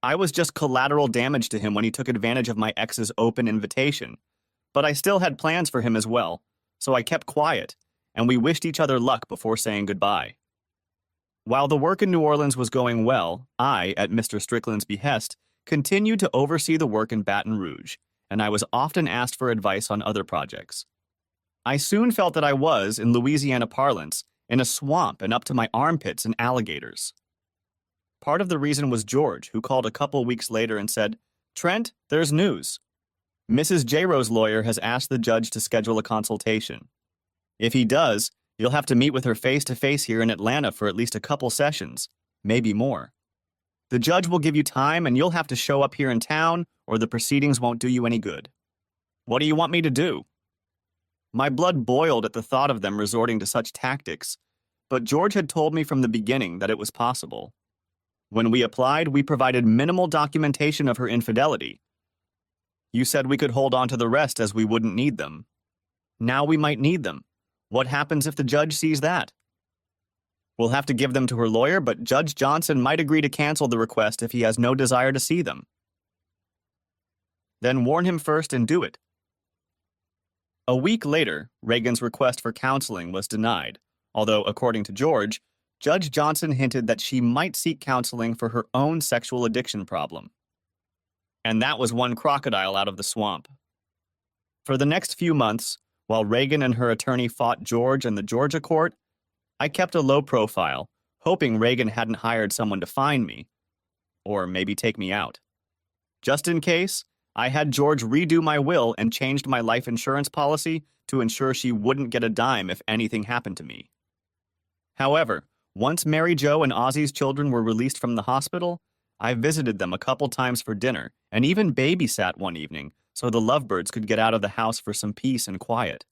I was just collateral damage to him when he took advantage of my ex's open invitation, but I still had plans for him as well, so I kept quiet, and we wished each other luck before saying goodbye. While the work in New Orleans was going well, I, at Mr. Strickland's behest, continued to oversee the work in Baton Rouge, and I was often asked for advice on other projects. I soon felt that I was, in Louisiana parlance, in a swamp and up to my armpits in alligators. Part of the reason was George, who called a couple weeks later and said, "Trent, there's news. Mrs. J-Ro's lawyer has asked the judge to schedule a consultation. If he does, you'll have to meet with her face-to-face here in Atlanta for at least a couple sessions, maybe more. The judge will give you time and you'll have to show up here in town or the proceedings won't do you any good. What do you want me to do?" My blood boiled at the thought of them resorting to such tactics, but George had told me from the beginning that it was possible. When we applied, we provided minimal documentation of her infidelity. You said we could hold on to the rest as we wouldn't need them. Now we might need them. What happens if the judge sees that? We'll have to give them to her lawyer, but Judge Johnson might agree to cancel the request if he has no desire to see them. Then warn him first and do it. A week later, Reagan's request for counseling was denied, although, according to George, Judge Johnson hinted that she might seek counseling for her own sexual addiction problem. And that was one crocodile out of the swamp. For the next few months, while Reagan and her attorney fought George in the Georgia court, I kept a low profile, hoping Reagan hadn't hired someone to find me, or maybe take me out. Just in case, I had George redo my will and changed my life insurance policy to ensure she wouldn't get a dime if anything happened to me. However, once Mary Jo and Ozzy's children were released from the hospital, I visited them a couple times for dinner and even babysat one evening so the lovebirds could get out of the house for some peace and quiet.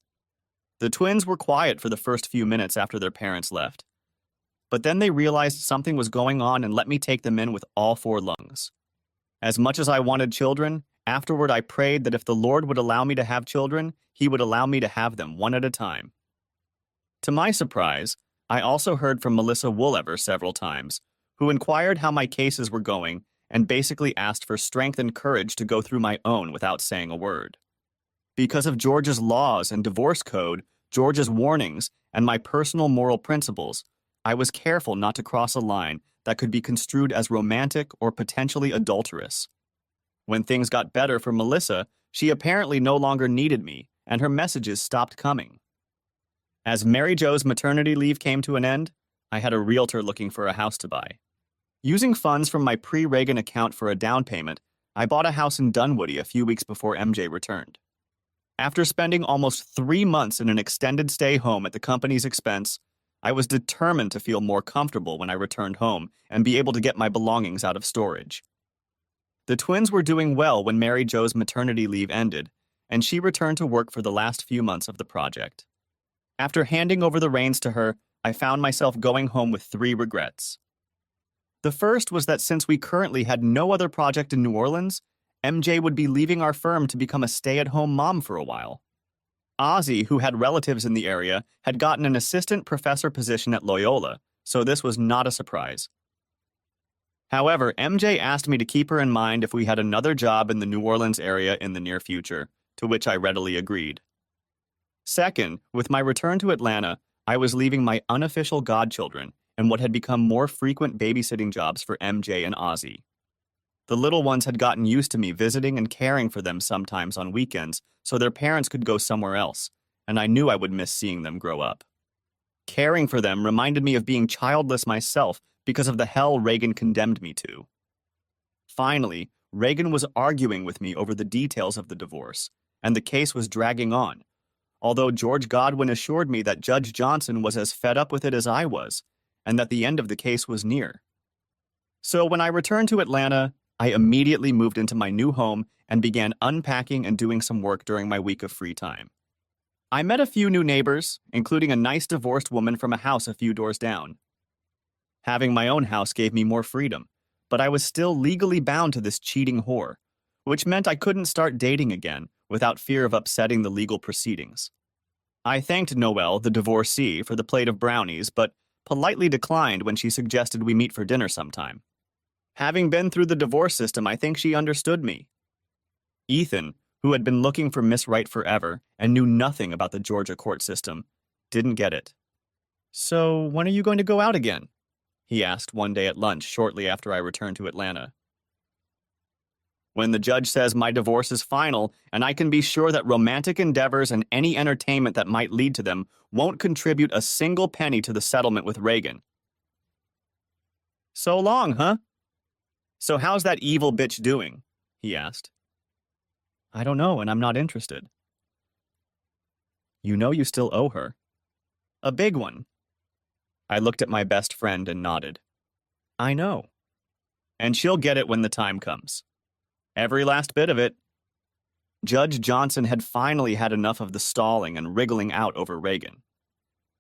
The twins were quiet for the first few minutes after their parents left. But then they realized something was going on and let me take them in with all 4 lungs. As much as I wanted children, afterward I prayed that if the Lord would allow me to have children, He would allow me to have them one at a time. To my surprise, I also heard from Melissa Woolever several times, who inquired how my cases were going and basically asked for strength and courage to go through my own without saying a word. Because of George's laws and divorce code, George's warnings, and my personal moral principles, I was careful not to cross a line that could be construed as romantic or potentially adulterous. When things got better for Melissa, she apparently no longer needed me, and her messages stopped coming. As Mary Jo's maternity leave came to an end, I had a realtor looking for a house to buy. Using funds from my pre-Reagan account for a down payment, I bought a house in Dunwoody a few weeks before MJ returned. After spending almost 3 months in an extended stay home at the company's expense, I was determined to feel more comfortable when I returned home and be able to get my belongings out of storage. The twins were doing well when Mary Jo's maternity leave ended, and she returned to work for the last few months of the project. After handing over the reins to her, I found myself going home with 3 regrets. The first was that since we currently had no other project in New Orleans, MJ would be leaving our firm to become a stay-at-home mom for a while. Ozzy, who had relatives in the area, had gotten an assistant professor position at Loyola, so this was not a surprise. However, MJ asked me to keep her in mind if we had another job in the New Orleans area in the near future, to which I readily agreed. Second, with my return to Atlanta, I was leaving my unofficial godchildren and what had become more frequent babysitting jobs for MJ and Ozzy. The little ones had gotten used to me visiting and caring for them sometimes on weekends so their parents could go somewhere else, and I knew I would miss seeing them grow up. Caring for them reminded me of being childless myself because of the hell Reagan condemned me to. Finally, Reagan was arguing with me over the details of the divorce, and the case was dragging on, although George Godwin assured me that Judge Johnson was as fed up with it as I was, and that the end of the case was near. So when I returned to Atlanta, I immediately moved into my new home and began unpacking and doing some work during my week of free time. I met a few new neighbors, including a nice divorced woman from a house a few doors down. Having my own house gave me more freedom, but I was still legally bound to this cheating whore, which meant I couldn't start dating again without fear of upsetting the legal proceedings. I thanked Noelle, the divorcee, for the plate of brownies, but politely declined when she suggested we meet for dinner sometime. Having been through the divorce system, I think she understood me. Ethan, who had been looking for Miss Right forever and knew nothing about the Georgia court system, didn't get it. "So, when are you going to go out again?" he asked one day at lunch shortly after I returned to Atlanta. "When the judge says my divorce is final and I can be sure that romantic endeavors and any entertainment that might lead to them won't contribute a single penny to the settlement with Reagan." "So long, huh? So how's that evil bitch doing?" he asked. "I don't know, and I'm not interested." "You know you still owe her." "A big one." I looked at my best friend and nodded. "I know. And she'll get it when the time comes. Every last bit of it." Judge Johnson had finally had enough of the stalling and wriggling out over Reagan.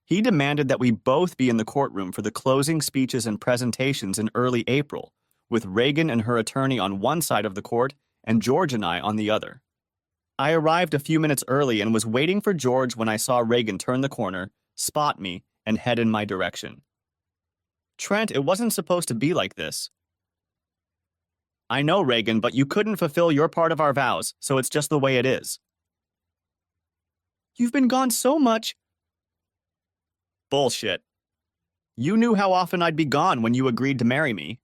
He demanded that we both be in the courtroom for the closing speeches and presentations in early April, with Reagan and her attorney on one side of the court and George and I on the other. I arrived a few minutes early and was waiting for George when I saw Reagan turn the corner, spot me, and head in my direction. Trent, it wasn't supposed to be like this. I know, Reagan, but you couldn't fulfill your part of our vows, so it's just the way it is. You've been gone so much. Bullshit. You knew how often I'd be gone when you agreed to marry me.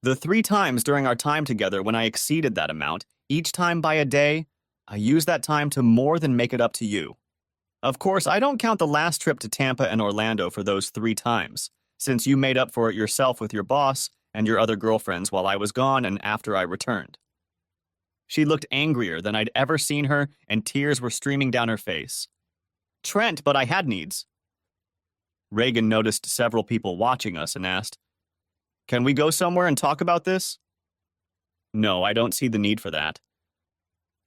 The 3 times during our time together when I exceeded that amount, each time by a day, I used that time to more than make it up to you. Of course, I don't count the last trip to Tampa and Orlando for those 3 times, since you made up for it yourself with your boss and your other girlfriends while I was gone and after I returned. She looked angrier than I'd ever seen her, and tears were streaming down her face. Trent, but I had needs. Reagan noticed several people watching us and asked, "Can we go somewhere and talk about this?" No, I don't see the need for that.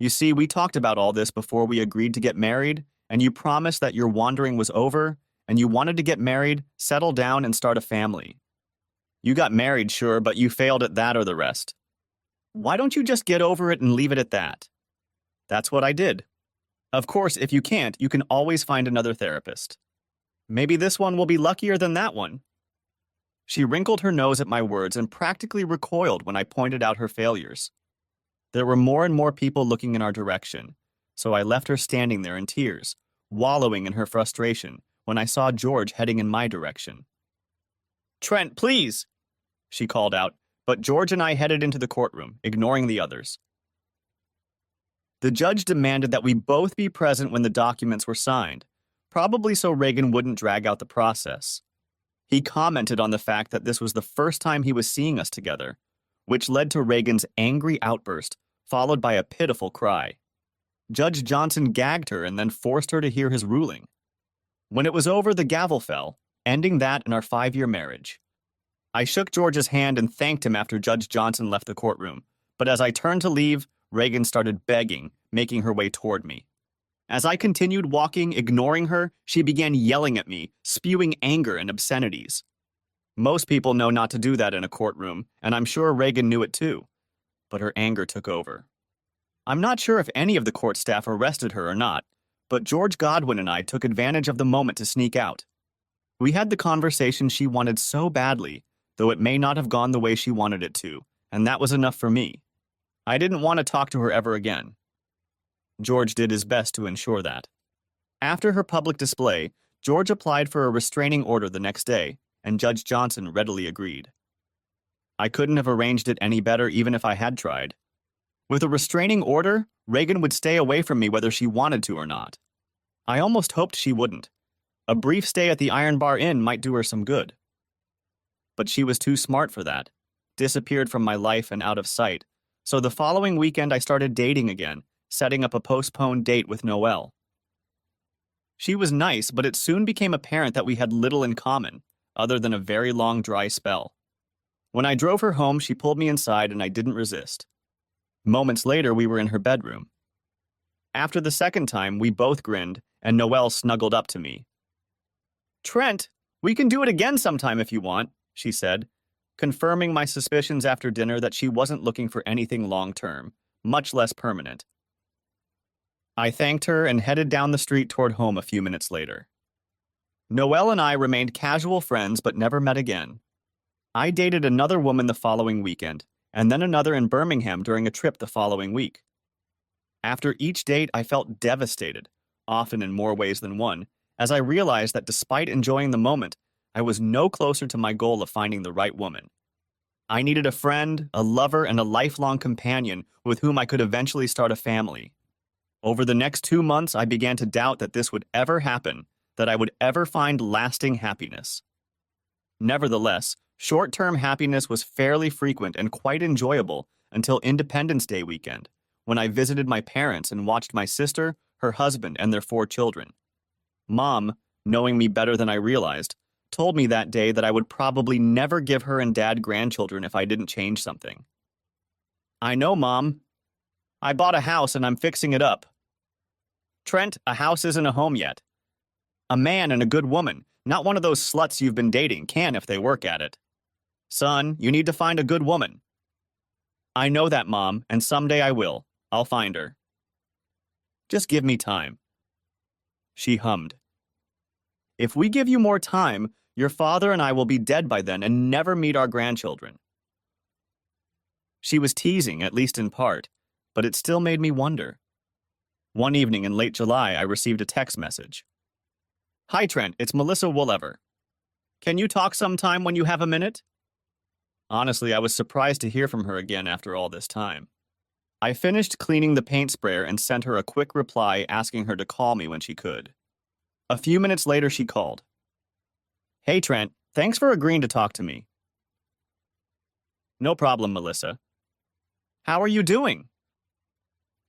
You see, we talked about all this before we agreed to get married, and you promised that your wandering was over, and you wanted to get married, settle down, and start a family. You got married, sure, but you failed at that or the rest. Why don't you just get over it and leave it at that? That's what I did. Of course, if you can't, you can always find another therapist. Maybe this one will be luckier than that one. She wrinkled her nose at my words and practically recoiled when I pointed out her failures. There were more and more people looking in our direction, so I left her standing there in tears, wallowing in her frustration when I saw George heading in my direction. "Trent, please!" she called out, but George and I headed into the courtroom, ignoring the others. The judge demanded that we both be present when the documents were signed, probably so Reagan wouldn't drag out the process. He commented on the fact that this was the first time he was seeing us together, which led to Reagan's angry outburst, followed by a pitiful cry. Judge Johnson gagged her and then forced her to hear his ruling. When it was over, the gavel fell, ending that in our 5-year marriage. I shook George's hand and thanked him after Judge Johnson left the courtroom, but as I turned to leave, Reagan started begging, making her way toward me. As I continued walking, ignoring her, she began yelling at me, spewing anger and obscenities. Most people know not to do that in a courtroom, and I'm sure Reagan knew it too. But her anger took over. I'm not sure if any of the court staff arrested her or not, but George Godwin and I took advantage of the moment to sneak out. We had the conversation she wanted so badly, though it may not have gone the way she wanted it to, and that was enough for me. I didn't want to talk to her ever again. George did his best to ensure that. After her public display, George applied for a restraining order the next day, and Judge Johnson readily agreed. I couldn't have arranged it any better even if I had tried. With a restraining order, Reagan would stay away from me whether she wanted to or not. I almost hoped she wouldn't. A brief stay at the Iron Bar Inn might do her some good. But she was too smart for that, disappeared from my life and out of sight, so the following weekend I started dating again, setting up a postponed date with Noelle. She was nice, but it soon became apparent that we had little in common, other than a very long dry spell. When I drove her home, she pulled me inside and I didn't resist. Moments later, we were in her bedroom. After the second time, we both grinned, and Noelle snuggled up to me. "Trent, we can do it again sometime if you want," she said, confirming my suspicions after dinner that she wasn't looking for anything long-term, much less permanent. I thanked her and headed down the street toward home a few minutes later. Noelle and I remained casual friends but never met again. I dated another woman the following weekend, and then another in Birmingham during a trip the following week. After each date, I felt devastated, often in more ways than one, as I realized that despite enjoying the moment, I was no closer to my goal of finding the right woman. I needed a friend, a lover, and a lifelong companion with whom I could eventually start a family. Over the next 2 months, I began to doubt that this would ever happen, that I would ever find lasting happiness. Nevertheless, short-term happiness was fairly frequent and quite enjoyable until Independence Day weekend, when I visited my parents and watched my sister, her husband, and their 4 children. Mom, knowing me better than I realized, told me that day that I would probably never give her and Dad grandchildren if I didn't change something. "I know, Mom. I bought a house and I'm fixing it up." "Trent, a house isn't a home yet. A man and a good woman, not one of those sluts you've been dating, can if they work at it. Son, you need to find a good woman." "I know that, Mom, and someday I will. I'll find her." Just give me time. She hummed. If we give you more time, your father and I will be dead by then and never meet our grandchildren. She was teasing, at least in part, but it still made me wonder. One evening in late July, I received a text message. Hi, Trent, it's Melissa Woolever. Can you talk sometime when you have a minute? Honestly, I was surprised to hear from her again after all this time. I finished cleaning the paint sprayer and sent her a quick reply asking her to call me when she could. A few minutes later, she called. Hey, Trent, thanks for agreeing to talk to me. No problem, Melissa. How are you doing?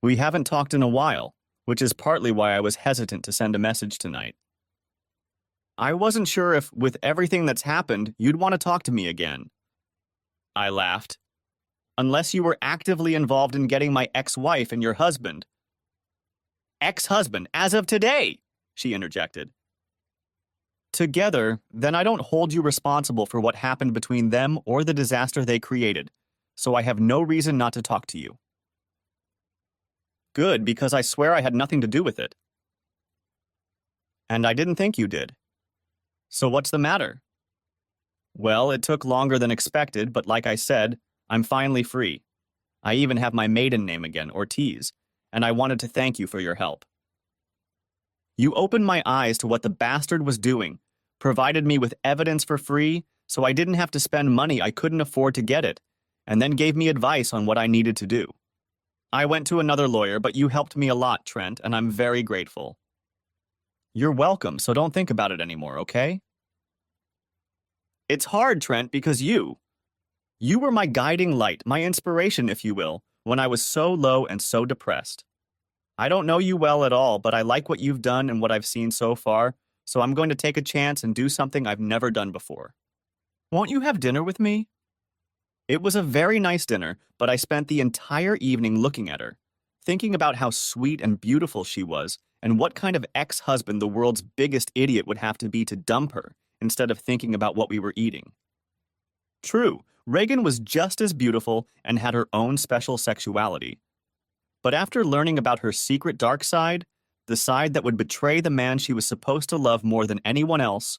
We haven't talked in a while, which is partly why I was hesitant to send a message tonight. I wasn't sure if, with everything that's happened, you'd want to talk to me again. I laughed. Unless you were actively involved in getting my ex-wife and your husband. Ex-husband, as of today, she interjected. Together, then I don't hold you responsible for what happened between them or the disaster they created, so I have no reason not to talk to you. Good, because I swear I had nothing to do with it. And I didn't think you did. So what's the matter? Well, it took longer than expected, but like I said, I'm finally free. I even have my maiden name again, Ortiz, and I wanted to thank you for your help. You opened my eyes to what the bastard was doing, provided me with evidence for free so I didn't have to spend money I couldn't afford to get it, and then gave me advice on what I needed to do. I went to another lawyer, but you helped me a lot, Trent, and I'm very grateful. You're welcome, so don't think about it anymore, okay? It's hard, Trent, because you were my guiding light, my inspiration, if you will, when I was so low and so depressed. I don't know you well at all, but I like what you've done and what I've seen so far, so I'm going to take a chance and do something I've never done before. Won't you have dinner with me? It was a very nice dinner, but I spent the entire evening looking at her, thinking about how sweet and beautiful she was, and what kind of ex-husband the world's biggest idiot would have to be to dump her, instead of thinking about what we were eating. True, Reagan was just as beautiful and had her own special sexuality. But after learning about her secret dark side, the side that would betray the man she was supposed to love more than anyone else,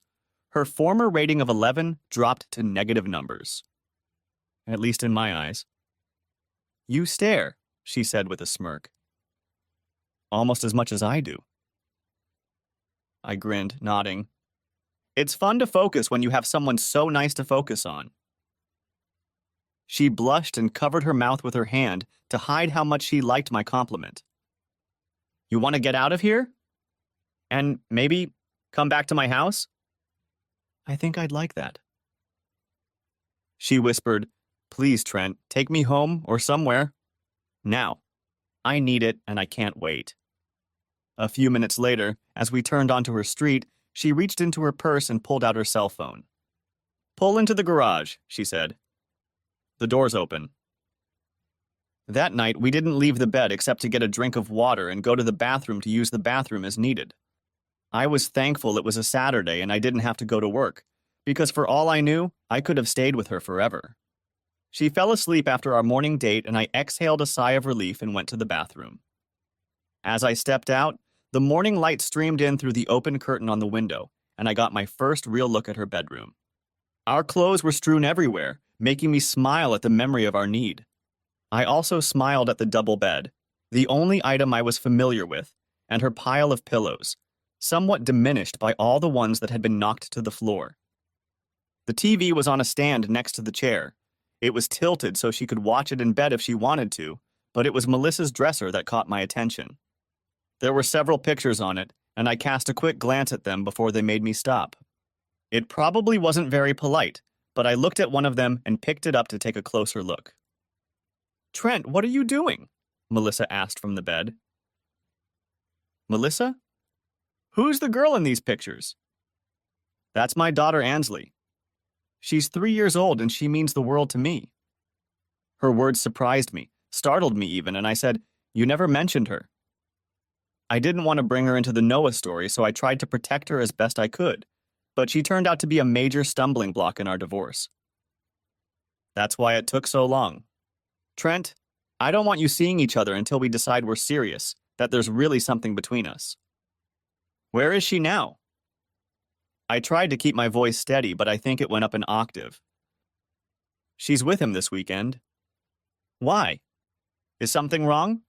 her former rating of 11 dropped to negative numbers. At least in my eyes. You stare, she said with a smirk. Almost as much as I do. I grinned, nodding. It's fun to focus when you have someone so nice to focus on. She blushed and covered her mouth with her hand to hide how much she liked my compliment. You want to get out of here? And maybe come back to my house? I think I'd like that. She whispered, Please, Trent, take me home or somewhere. Now. I need it and I can't wait. A few minutes later, as we turned onto her street, she reached into her purse and pulled out her cell phone. Pull into the garage, she said. The door's open. That night, we didn't leave the bed except to get a drink of water and go to the bathroom to use the bathroom as needed. I was thankful it was a Saturday and I didn't have to go to work, because for all I knew, I could have stayed with her forever. She fell asleep after our morning date and I exhaled a sigh of relief and went to the bathroom. As I stepped out, the morning light streamed in through the open curtain on the window, and I got my first real look at her bedroom. Our clothes were strewn everywhere, making me smile at the memory of our need. I also smiled at the double bed, the only item I was familiar with, and her pile of pillows, somewhat diminished by all the ones that had been knocked to the floor. The TV was on a stand next to the chair. It was tilted so she could watch it in bed if she wanted to, but it was Melissa's dresser that caught my attention. There were several pictures on it, and I cast a quick glance at them before they made me stop. It probably wasn't very polite, but I looked at one of them and picked it up to take a closer look. Trent, what are you doing? Melissa asked from the bed. Melissa? Who's the girl in these pictures? That's my daughter Ansley. She's 3 years old and she means the world to me. Her words surprised me, startled me even, and I said, You never mentioned her. I didn't want to bring her into the Noah story, so I tried to protect her as best I could, but she turned out to be a major stumbling block in our divorce. That's why it took so long. Trent, I don't want you seeing each other until we decide we're serious, that there's really something between us. Where is she now? I tried to keep my voice steady, but I think it went up an octave. She's with him this weekend. Why? Is something wrong?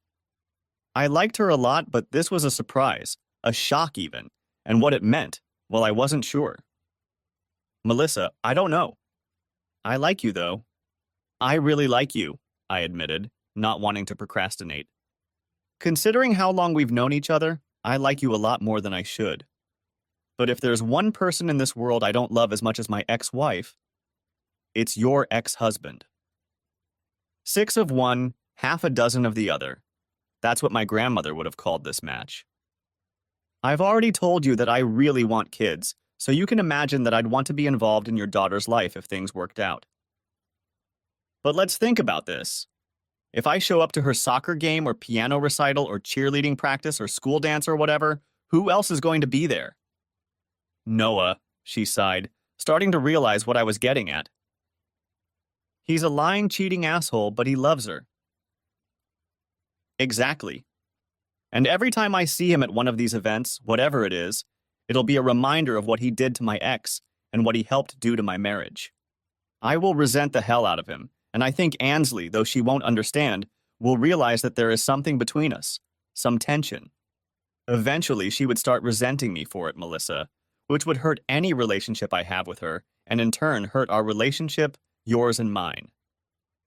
I liked her a lot, but this was a surprise, a shock even, and what it meant, well, I wasn't sure. Melissa, I don't know. I like you, though. I really like you, I admitted, not wanting to procrastinate. Considering how long we've known each other, I like you a lot more than I should. But if there's one person in this world I don't love as much as my ex-wife, it's your ex-husband. 6 of one, half a dozen of the other. That's what my grandmother would have called this match. I've already told you that I really want kids, so you can imagine that I'd want to be involved in your daughter's life if things worked out. But let's think about this. If I show up to her soccer game or piano recital or cheerleading practice or school dance or whatever, who else is going to be there? Noah, she sighed, starting to realize what I was getting at. He's a lying, cheating asshole, but he loves her. Exactly. And every time I see him at one of these events, whatever it is, it'll be a reminder of what he did to my ex and what he helped do to my marriage. I will resent the hell out of him, and I think Ansley, though she won't understand, will realize that there is something between us, some tension. Eventually, she would start resenting me for it, Melissa, which would hurt any relationship I have with her, and in turn hurt our relationship, yours and mine.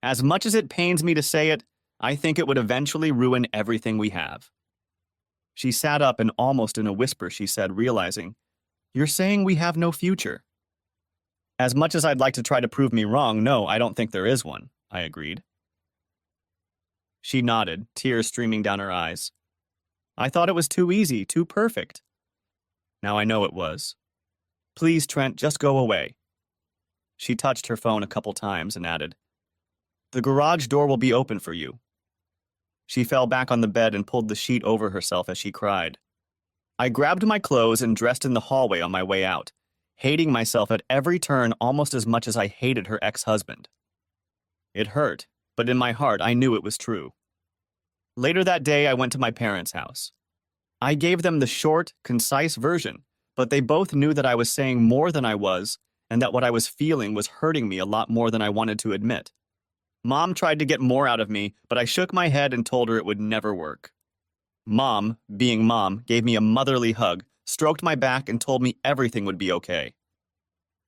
As much as it pains me to say it, I think it would eventually ruin everything we have. She sat up and almost in a whisper she said, realizing, "You're saying we have no future." As much as I'd like to try to prove me wrong, no, I don't think there is one, I agreed. She nodded, tears streaming down her eyes. I thought it was too easy, too perfect. Now I know it was. Please, Trent, just go away. She touched her phone a couple times and added, "The garage door will be open for you." She fell back on the bed and pulled the sheet over herself as she cried. I grabbed my clothes and dressed in the hallway on my way out, hating myself at every turn almost as much as I hated her ex-husband. It hurt, but in my heart I knew it was true. Later that day, I went to my parents' house. I gave them the short, concise version, but they both knew that I was saying more than I was, and that what I was feeling was hurting me a lot more than I wanted to admit. Mom tried to get more out of me, but I shook my head and told her it would never work. Mom, being mom, gave me a motherly hug, stroked my back, and told me everything would be okay.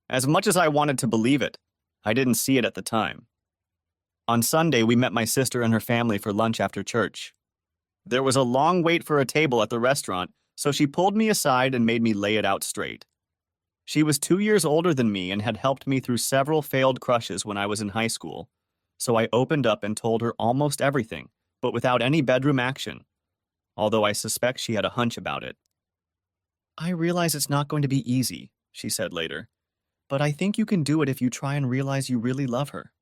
As much as I wanted to believe it, I didn't see it at the time. On Sunday, we met my sister and her family for lunch after church. There was a long wait for a table at the restaurant, so she pulled me aside and made me lay it out straight. She was 2 years older than me and had helped me through several failed crushes when I was in high school, so I opened up and told her almost everything, but without any bedroom action, although I suspect she had a hunch about it. I realize it's not going to be easy, she said later, but I think you can do it if you try and realize you really love her.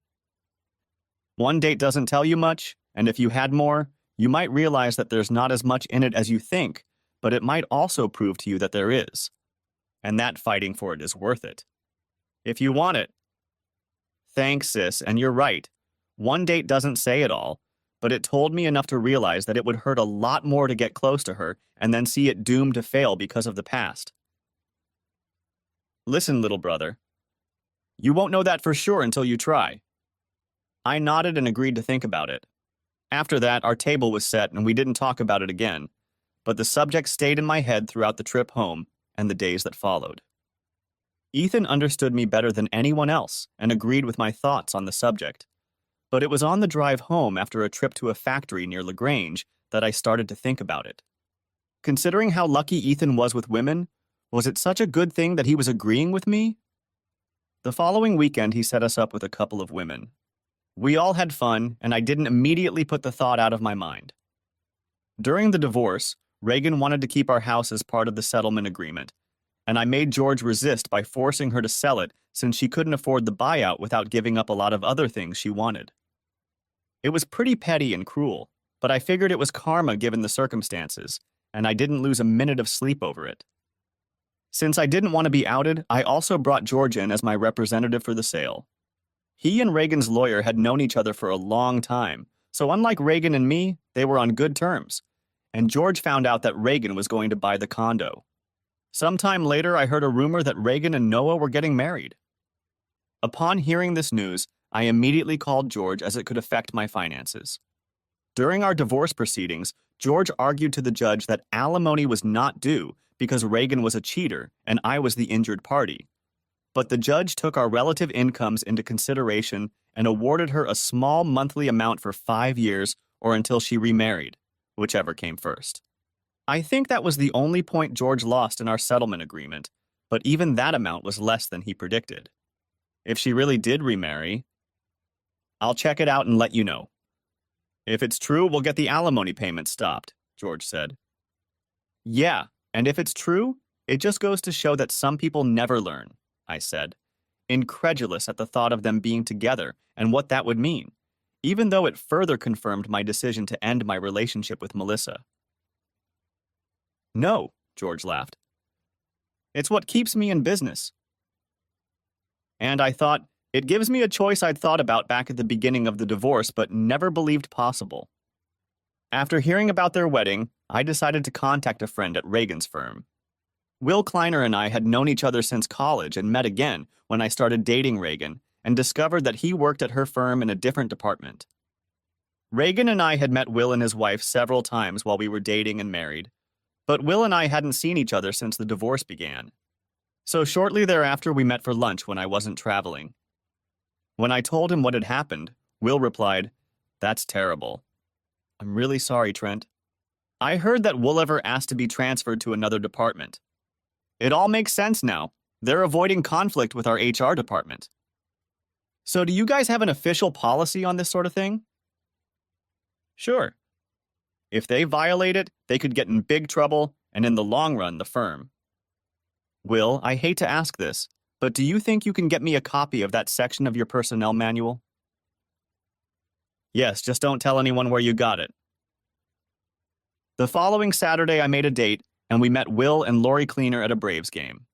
One date doesn't tell you much, and if you had more, you might realize that there's not as much in it as you think, but it might also prove to you that there is. And that fighting for it is worth it. If you want it. Thanks, sis, and you're right. One date doesn't say it all, but it told me enough to realize that it would hurt a lot more to get close to her and then see it doomed to fail because of the past. Listen, little brother. You won't know that for sure until you try. I nodded and agreed to think about it. After that, our table was set and we didn't talk about it again, but the subject stayed in my head throughout the trip home and the days that followed. Ethan understood me better than anyone else and agreed with my thoughts on the subject. But it was on the drive home after a trip to a factory near LaGrange that I started to think about it. Considering how lucky Ethan was with women, was it such a good thing that he was agreeing with me? The following weekend, he set us up with a couple of women. We all had fun, and I didn't immediately put the thought out of my mind. During the divorce, Reagan wanted to keep our house as part of the settlement agreement, and I made George resist by forcing her to sell it since she couldn't afford the buyout without giving up a lot of other things she wanted. It was pretty petty and cruel, but I figured it was karma given the circumstances, and I didn't lose a minute of sleep over it. Since I didn't want to be outed, I also brought George in as my representative for the sale. He and Reagan's lawyer had known each other for a long time, so unlike Reagan and me, they were on good terms, and George found out that Reagan was going to buy the condo. Sometime later, I heard a rumor that Reagan and Noah were getting married. Upon hearing this news, I immediately called George as it could affect my finances. During our divorce proceedings, George argued to the judge that alimony was not due because Reagan was a cheater and I was the injured party. But the judge took our relative incomes into consideration and awarded her a small monthly amount for 5 years or until she remarried, whichever came first. I think that was the only point George lost in our settlement agreement, but even that amount was less than he predicted. If she really did remarry, I'll check it out and let you know. If it's true, we'll get the alimony payment stopped, George said. Yeah, and if it's true, it just goes to show that some people never learn, I said, incredulous at the thought of them being together and what that would mean, even though it further confirmed my decision to end my relationship with Melissa. No, George laughed. It's what keeps me in business. And I thought, it gives me a choice I'd thought about back at the beginning of the divorce but never believed possible. After hearing about their wedding, I decided to contact a friend at Reagan's firm. Will Kleiner and I had known each other since college and met again when I started dating Reagan and discovered that he worked at her firm in a different department. Reagan and I had met Will and his wife several times while we were dating and married, but Will and I hadn't seen each other since the divorce began. So shortly thereafter, we met for lunch when I wasn't traveling. When I told him what had happened, Will replied, "That's terrible. I'm really sorry, Trent. I heard that Wooliver asked to be transferred to another department. It all makes sense now. They're avoiding conflict with our HR department. So do you guys have an official policy on this sort of thing?" Sure. If they violate it, they could get in big trouble, and in the long run, the firm. Will, I hate to ask this, but do you think you can get me a copy of that section of your personnel manual? Yes, just don't tell anyone where you got it. The following Saturday, I made a date, and we met Will and Lori Cleaner at a Braves game.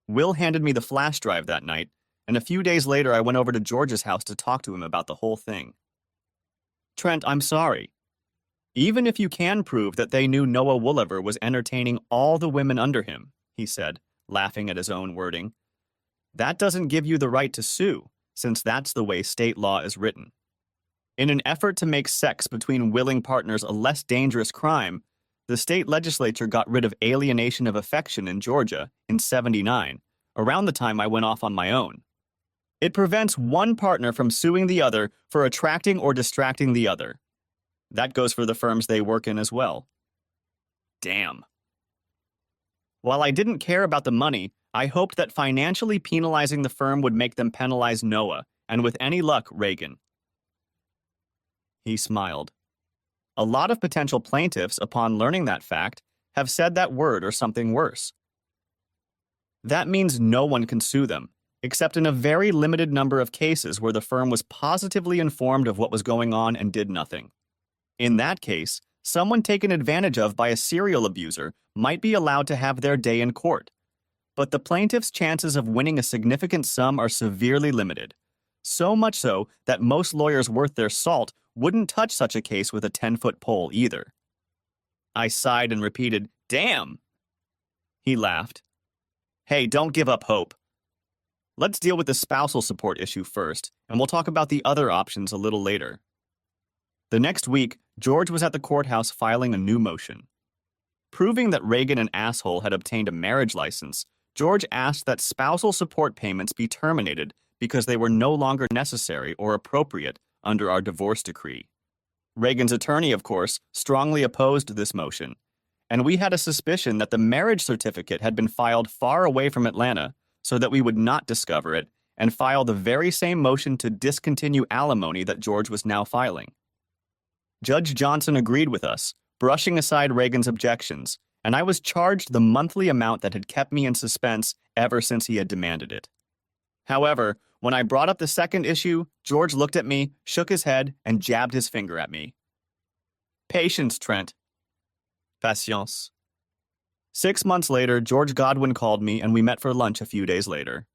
Will handed me the flash drive that night, and a few days later, I went over to George's house to talk to him about the whole thing. Trent, I'm sorry. Even if you can prove that they knew Noah Wooliver was entertaining all the women under him, he said, laughing at his own wording, that doesn't give you the right to sue, since that's the way state law is written. In an effort to make sex between willing partners a less dangerous crime, the state legislature got rid of alienation of affection in Georgia in '79, around the time I went off on my own. It prevents one partner from suing the other for attracting or distracting the other. That goes for the firms they work in as well. Damn. While I didn't care about the money, I hoped that financially penalizing the firm would make them penalize Noah, and with any luck, Reagan. He smiled. A lot of potential plaintiffs, upon learning that fact, have said that word or something worse. That means no one can sue them, except in a very limited number of cases where the firm was positively informed of what was going on and did nothing. In that case, someone taken advantage of by a serial abuser might be allowed to have their day in court. But the plaintiff's chances of winning a significant sum are severely limited. So much so that most lawyers worth their salt wouldn't touch such a case with a 10-foot pole either. I sighed and repeated, "Damn!" He laughed. Hey, don't give up hope. Let's deal with the spousal support issue first, and we'll talk about the other options a little later. The next week, George was at the courthouse filing a new motion. Proving that Reagan, an asshole, had obtained a marriage license, George asked that spousal support payments be terminated because they were no longer necessary or appropriate under our divorce decree. Reagan's attorney, of course, strongly opposed this motion, and we had a suspicion that the marriage certificate had been filed far away from Atlanta so that we would not discover it and file the very same motion to discontinue alimony that George was now filing. Judge Johnson agreed with us, brushing aside Reagan's objections, and I was charged the monthly amount that had kept me in suspense ever since he had demanded it. However, when I brought up the second issue, George looked at me, shook his head, and jabbed his finger at me. Patience, Trent. Patience. 6 months later, George Godwin called me, and we met for lunch a few days later.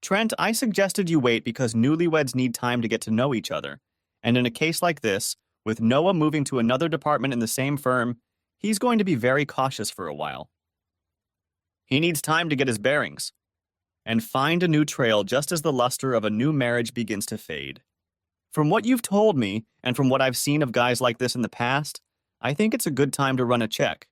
Trent, I suggested you wait because newlyweds need time to get to know each other, and in a case like this, With Noah moving to another department in the same firm, he's going to be very cautious for a while. He needs time to get his bearings and find a new trail just as the luster of a new marriage begins to fade. From what you've told me, and from what I've seen of guys like this in the past, I think it's a good time to run a check.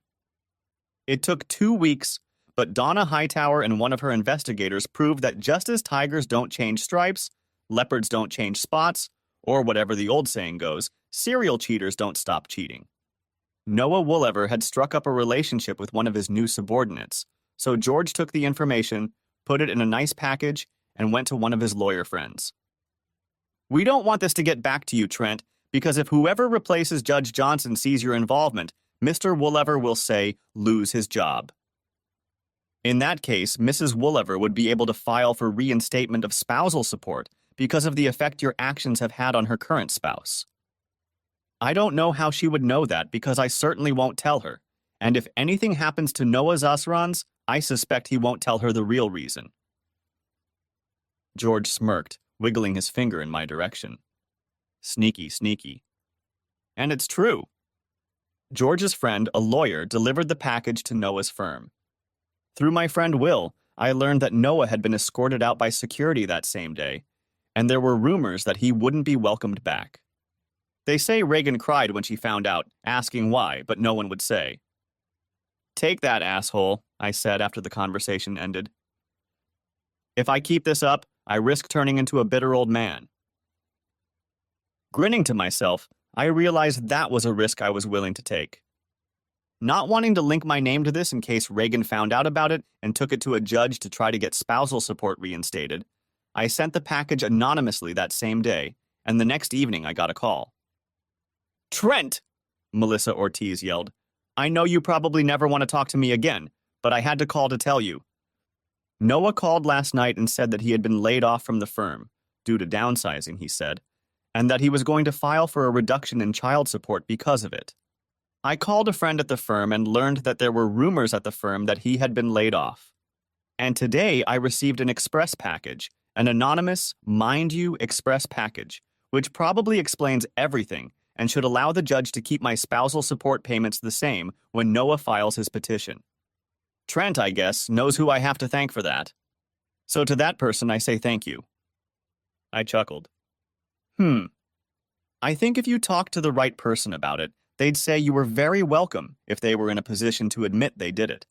It took 2 weeks, but Donna Hightower and one of her investigators proved that just as tigers don't change stripes, leopards don't change spots, or whatever the old saying goes, serial cheaters don't stop cheating. Noah Woolever had struck up a relationship with one of his new subordinates, so George took the information, put it in a nice package, and went to one of his lawyer friends. We don't want this to get back to you, Trent, because if whoever replaces Judge Johnson sees your involvement, Mr. Woolever will say, lose his job. In that case, Mrs. Woolever would be able to file for reinstatement of spousal support because of the effect your actions have had on her current spouse. I don't know how she would know that because I certainly won't tell her, and if anything happens to Noah Zasrans, I suspect he won't tell her the real reason. George smirked, wiggling his finger in my direction. Sneaky, sneaky. And it's true. George's friend, a lawyer, delivered the package to Noah's firm. Through my friend Will, I learned that Noah had been escorted out by security that same day, and there were rumors that he wouldn't be welcomed back. They say Reagan cried when she found out, asking why, but no one would say. Take that, asshole, I said after the conversation ended. If I keep this up, I risk turning into a bitter old man. Grinning to myself, I realized that was a risk I was willing to take. Not wanting to link my name to this in case Reagan found out about it and took it to a judge to try to get spousal support reinstated, I sent the package anonymously that same day, and the next evening I got a call. Trent! Melissa Ortiz yelled. I know you probably never want to talk to me again, but I had to call to tell you. Noah called last night and said that he had been laid off from the firm, due to downsizing, he said, and that he was going to file for a reduction in child support because of it. I called a friend at the firm and learned that there were rumors at the firm that he had been laid off. And today I received an express package, an anonymous, mind you, express package, which probably explains everything and should allow the judge to keep my spousal support payments the same when Noah files his petition. Trent, I guess, knows who I have to thank for that. So to that person I say thank you. I chuckled. I think if you talked to the right person about it, they'd say you were very welcome if they were in a position to admit they did it.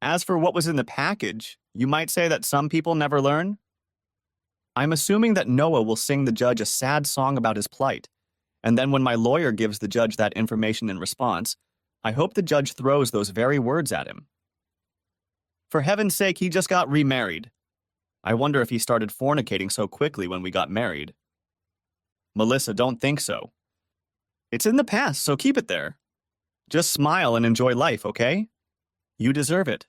As for what was in the package, you might say that some people never learn. I'm assuming that Noah will sing the judge a sad song about his plight, and then when my lawyer gives the judge that information in response, I hope the judge throws those very words at him. For heaven's sake, he just got remarried. I wonder if he started fornicating so quickly when we got married. Melissa, don't think so. It's in the past, so keep it there. Just smile and enjoy life, okay? You deserve it.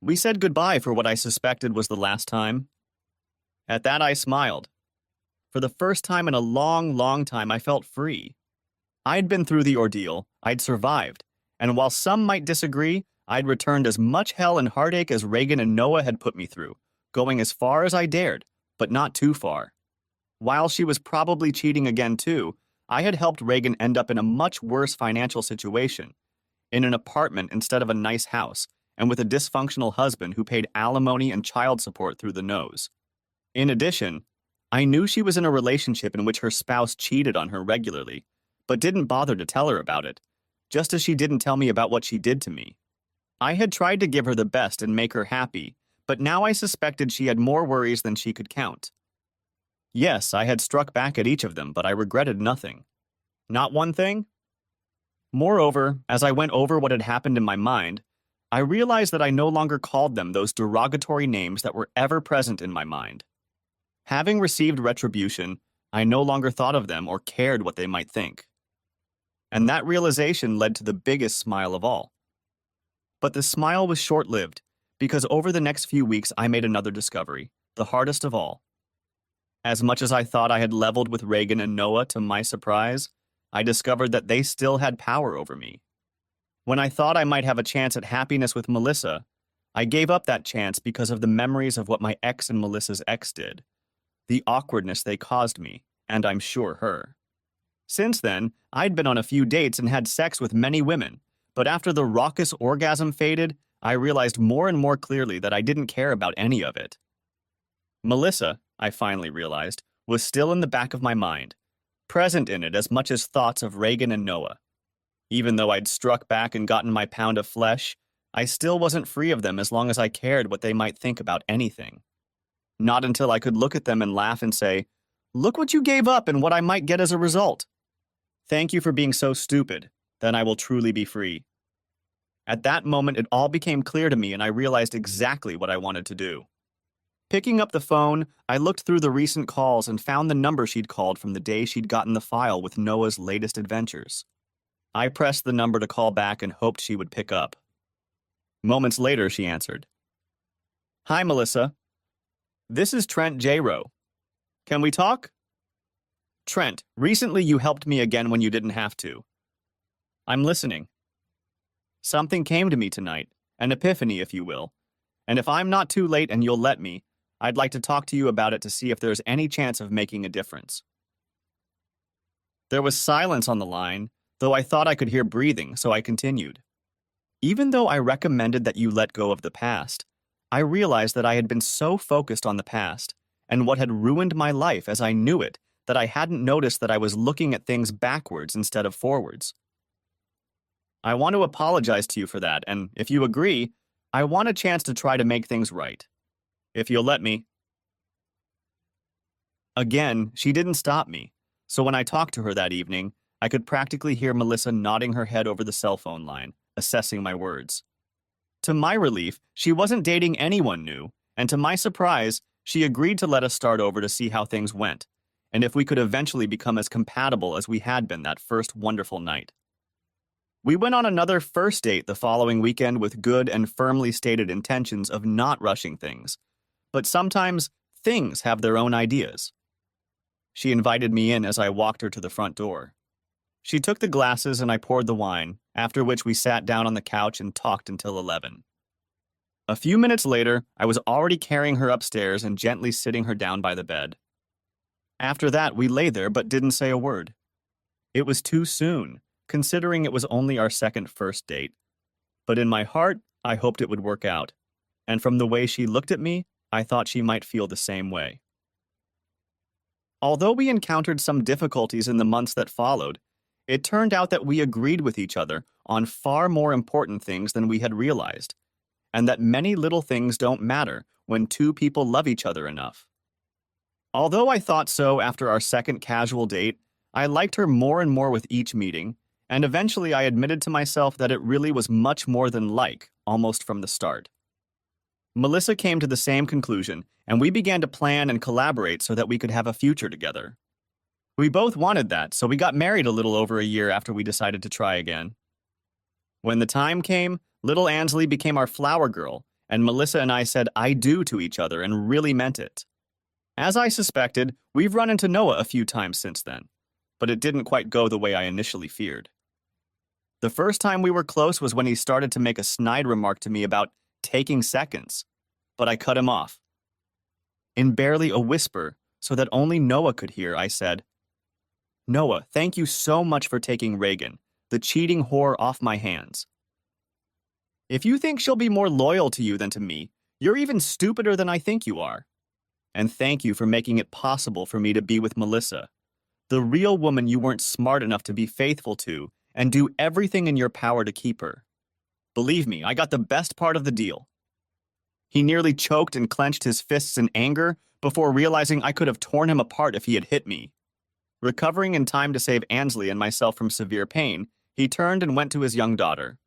We said goodbye for what I suspected was the last time. At that, I smiled. For the first time in a long, long time, I felt free. I'd been through the ordeal, I'd survived, and while some might disagree, I'd returned as much hell and heartache as Reagan and Noah had put me through, going as far as I dared, but not too far. While she was probably cheating again too, I had helped Reagan end up in a much worse financial situation, in an apartment instead of a nice house, and with a dysfunctional husband who paid alimony and child support through the nose. In addition, I knew she was in a relationship in which her spouse cheated on her regularly, but didn't bother to tell her about it, just as she didn't tell me about what she did to me. I had tried to give her the best and make her happy, but now I suspected she had more worries than she could count. Yes, I had struck back at each of them, but I regretted nothing. Not one thing? Moreover, as I went over what had happened in my mind, I realized that I no longer called them those derogatory names that were ever present in my mind. Having received retribution, I no longer thought of them or cared what they might think. And that realization led to the biggest smile of all. But the smile was short-lived, because over the next few weeks I made another discovery, the hardest of all. As much as I thought I had leveled with Reagan and Noah, to my surprise, I discovered that they still had power over me. When I thought I might have a chance at happiness with Melissa, I gave up that chance because of the memories of what my ex and Melissa's ex did, the awkwardness they caused me, and I'm sure her. Since then, I'd been on a few dates and had sex with many women, but after the raucous orgasm faded, I realized more and more clearly that I didn't care about any of it. Melissa, I finally realized, was still in the back of my mind, present in it as much as thoughts of Reagan and Noah. Even though I'd struck back and gotten my pound of flesh, I still wasn't free of them as long as I cared what they might think about anything. Not until I could look at them and laugh and say, "Look what you gave up and what I might get as a result. Thank you for being so stupid. Then I will truly be free." At that moment, it all became clear to me and I realized exactly what I wanted to do. Picking up the phone, I looked through the recent calls and found the number she'd called from the day she'd gotten the file with Noah's latest adventures. I pressed the number to call back and hoped she would pick up. Moments later, she answered. "Hi, Melissa. This is Trent J-Rowe. Can we talk?" "Trent, recently you helped me again when you didn't have to." "I'm listening." "Something came to me tonight, an epiphany, if you will. And if I'm not too late and you'll let me, I'd like to talk to you about it to see if there's any chance of making a difference." There was silence on the line, though I thought I could hear breathing, so I continued. "Even though I recommended that you let go of the past, I realized that I had been so focused on the past and what had ruined my life as I knew it that I hadn't noticed that I was looking at things backwards instead of forwards. I want to apologize to you for that, and if you agree, I want a chance to try to make things right. If you'll let me." Again, she didn't stop me, so when I talked to her that evening, I could practically hear Melissa nodding her head over the cell phone line, assessing my words. To my relief, she wasn't dating anyone new, and to my surprise, she agreed to let us start over to see how things went, and if we could eventually become as compatible as we had been that first wonderful night. We went on another first date the following weekend with good and firmly stated intentions of not rushing things, but sometimes things have their own ideas. She invited me in as I walked her to the front door. She took the glasses and I poured the wine, after which we sat down on the couch and talked until 11. A few minutes later, I was already carrying her upstairs and gently sitting her down by the bed. After that, we lay there but didn't say a word. It was too soon, considering it was only our second first date. But in my heart, I hoped it would work out. And from the way she looked at me, I thought she might feel the same way. Although we encountered some difficulties in the months that followed, it turned out that we agreed with each other on far more important things than we had realized, and that many little things don't matter when two people love each other enough. Although I thought so after our second casual date, I liked her more and more with each meeting, and eventually I admitted to myself that it really was much more than like, almost from the start. Melissa came to the same conclusion, and we began to plan and collaborate so that we could have a future together. We both wanted that, so we got married a little over a year after we decided to try again. When the time came, little Ansley became our flower girl, and Melissa and I said "I do" to each other and really meant it. As I suspected, we've run into Noah a few times since then, but it didn't quite go the way I initially feared. The first time we were close was when he started to make a snide remark to me about taking seconds, but I cut him off. In barely a whisper, so that only Noah could hear, I said, "Noah, thank you so much for taking Reagan, the cheating whore, off my hands. If you think she'll be more loyal to you than to me, you're even stupider than I think you are. And thank you for making it possible for me to be with Melissa, the real woman you weren't smart enough to be faithful to and do everything in your power to keep her. Believe me, I got the best part of the deal." He nearly choked and clenched his fists in anger before realizing I could have torn him apart if he had hit me. Recovering in time to save Ansley and myself from severe pain, he turned and went to his young daughter.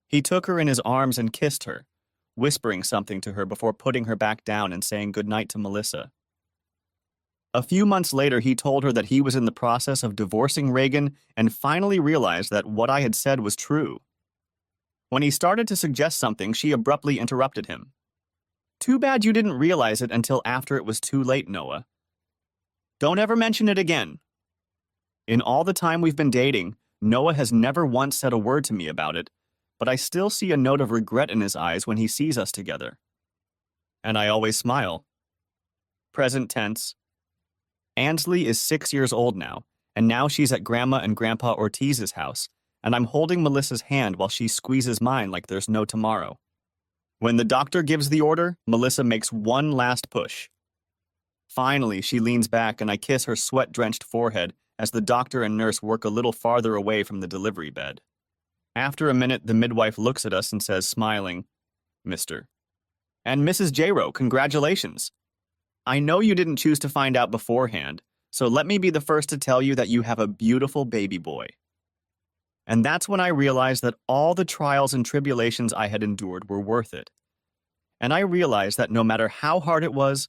He took her in his arms and kissed her, whispering something to her before putting her back down and saying goodnight to Melissa. A few months later, he told her that he was in the process of divorcing Reagan and finally realized that what I had said was true. When he started to suggest something, she abruptly interrupted him. "Too bad you didn't realize it until after it was too late, Noah. Don't ever mention it again." In all the time we've been dating, Noah has never once said a word to me about it, but I still see a note of regret in his eyes when he sees us together. And I always smile. Present tense. Ansley is 6 years old now, And now she's at Grandma and Grandpa Ortiz's house, and I'm holding Melissa's hand while she squeezes mine like there's no tomorrow. When the doctor gives the order, Melissa makes one last push. Finally, she leans back and I kiss her sweat-drenched forehead as the doctor and nurse work a little farther away from the delivery bed. After a minute, the midwife looks at us and says, smiling, "Mr. and Mrs. J-Ro, congratulations. I know you didn't choose to find out beforehand, so let me be the first to tell you that you have a beautiful baby boy." And that's when I realized that all the trials and tribulations I had endured were worth it. And I realized that no matter how hard it was,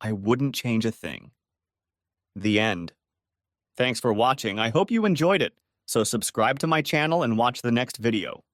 I wouldn't change a thing. The end. Thanks for watching. I hope you enjoyed it. So subscribe to my channel and watch the next video.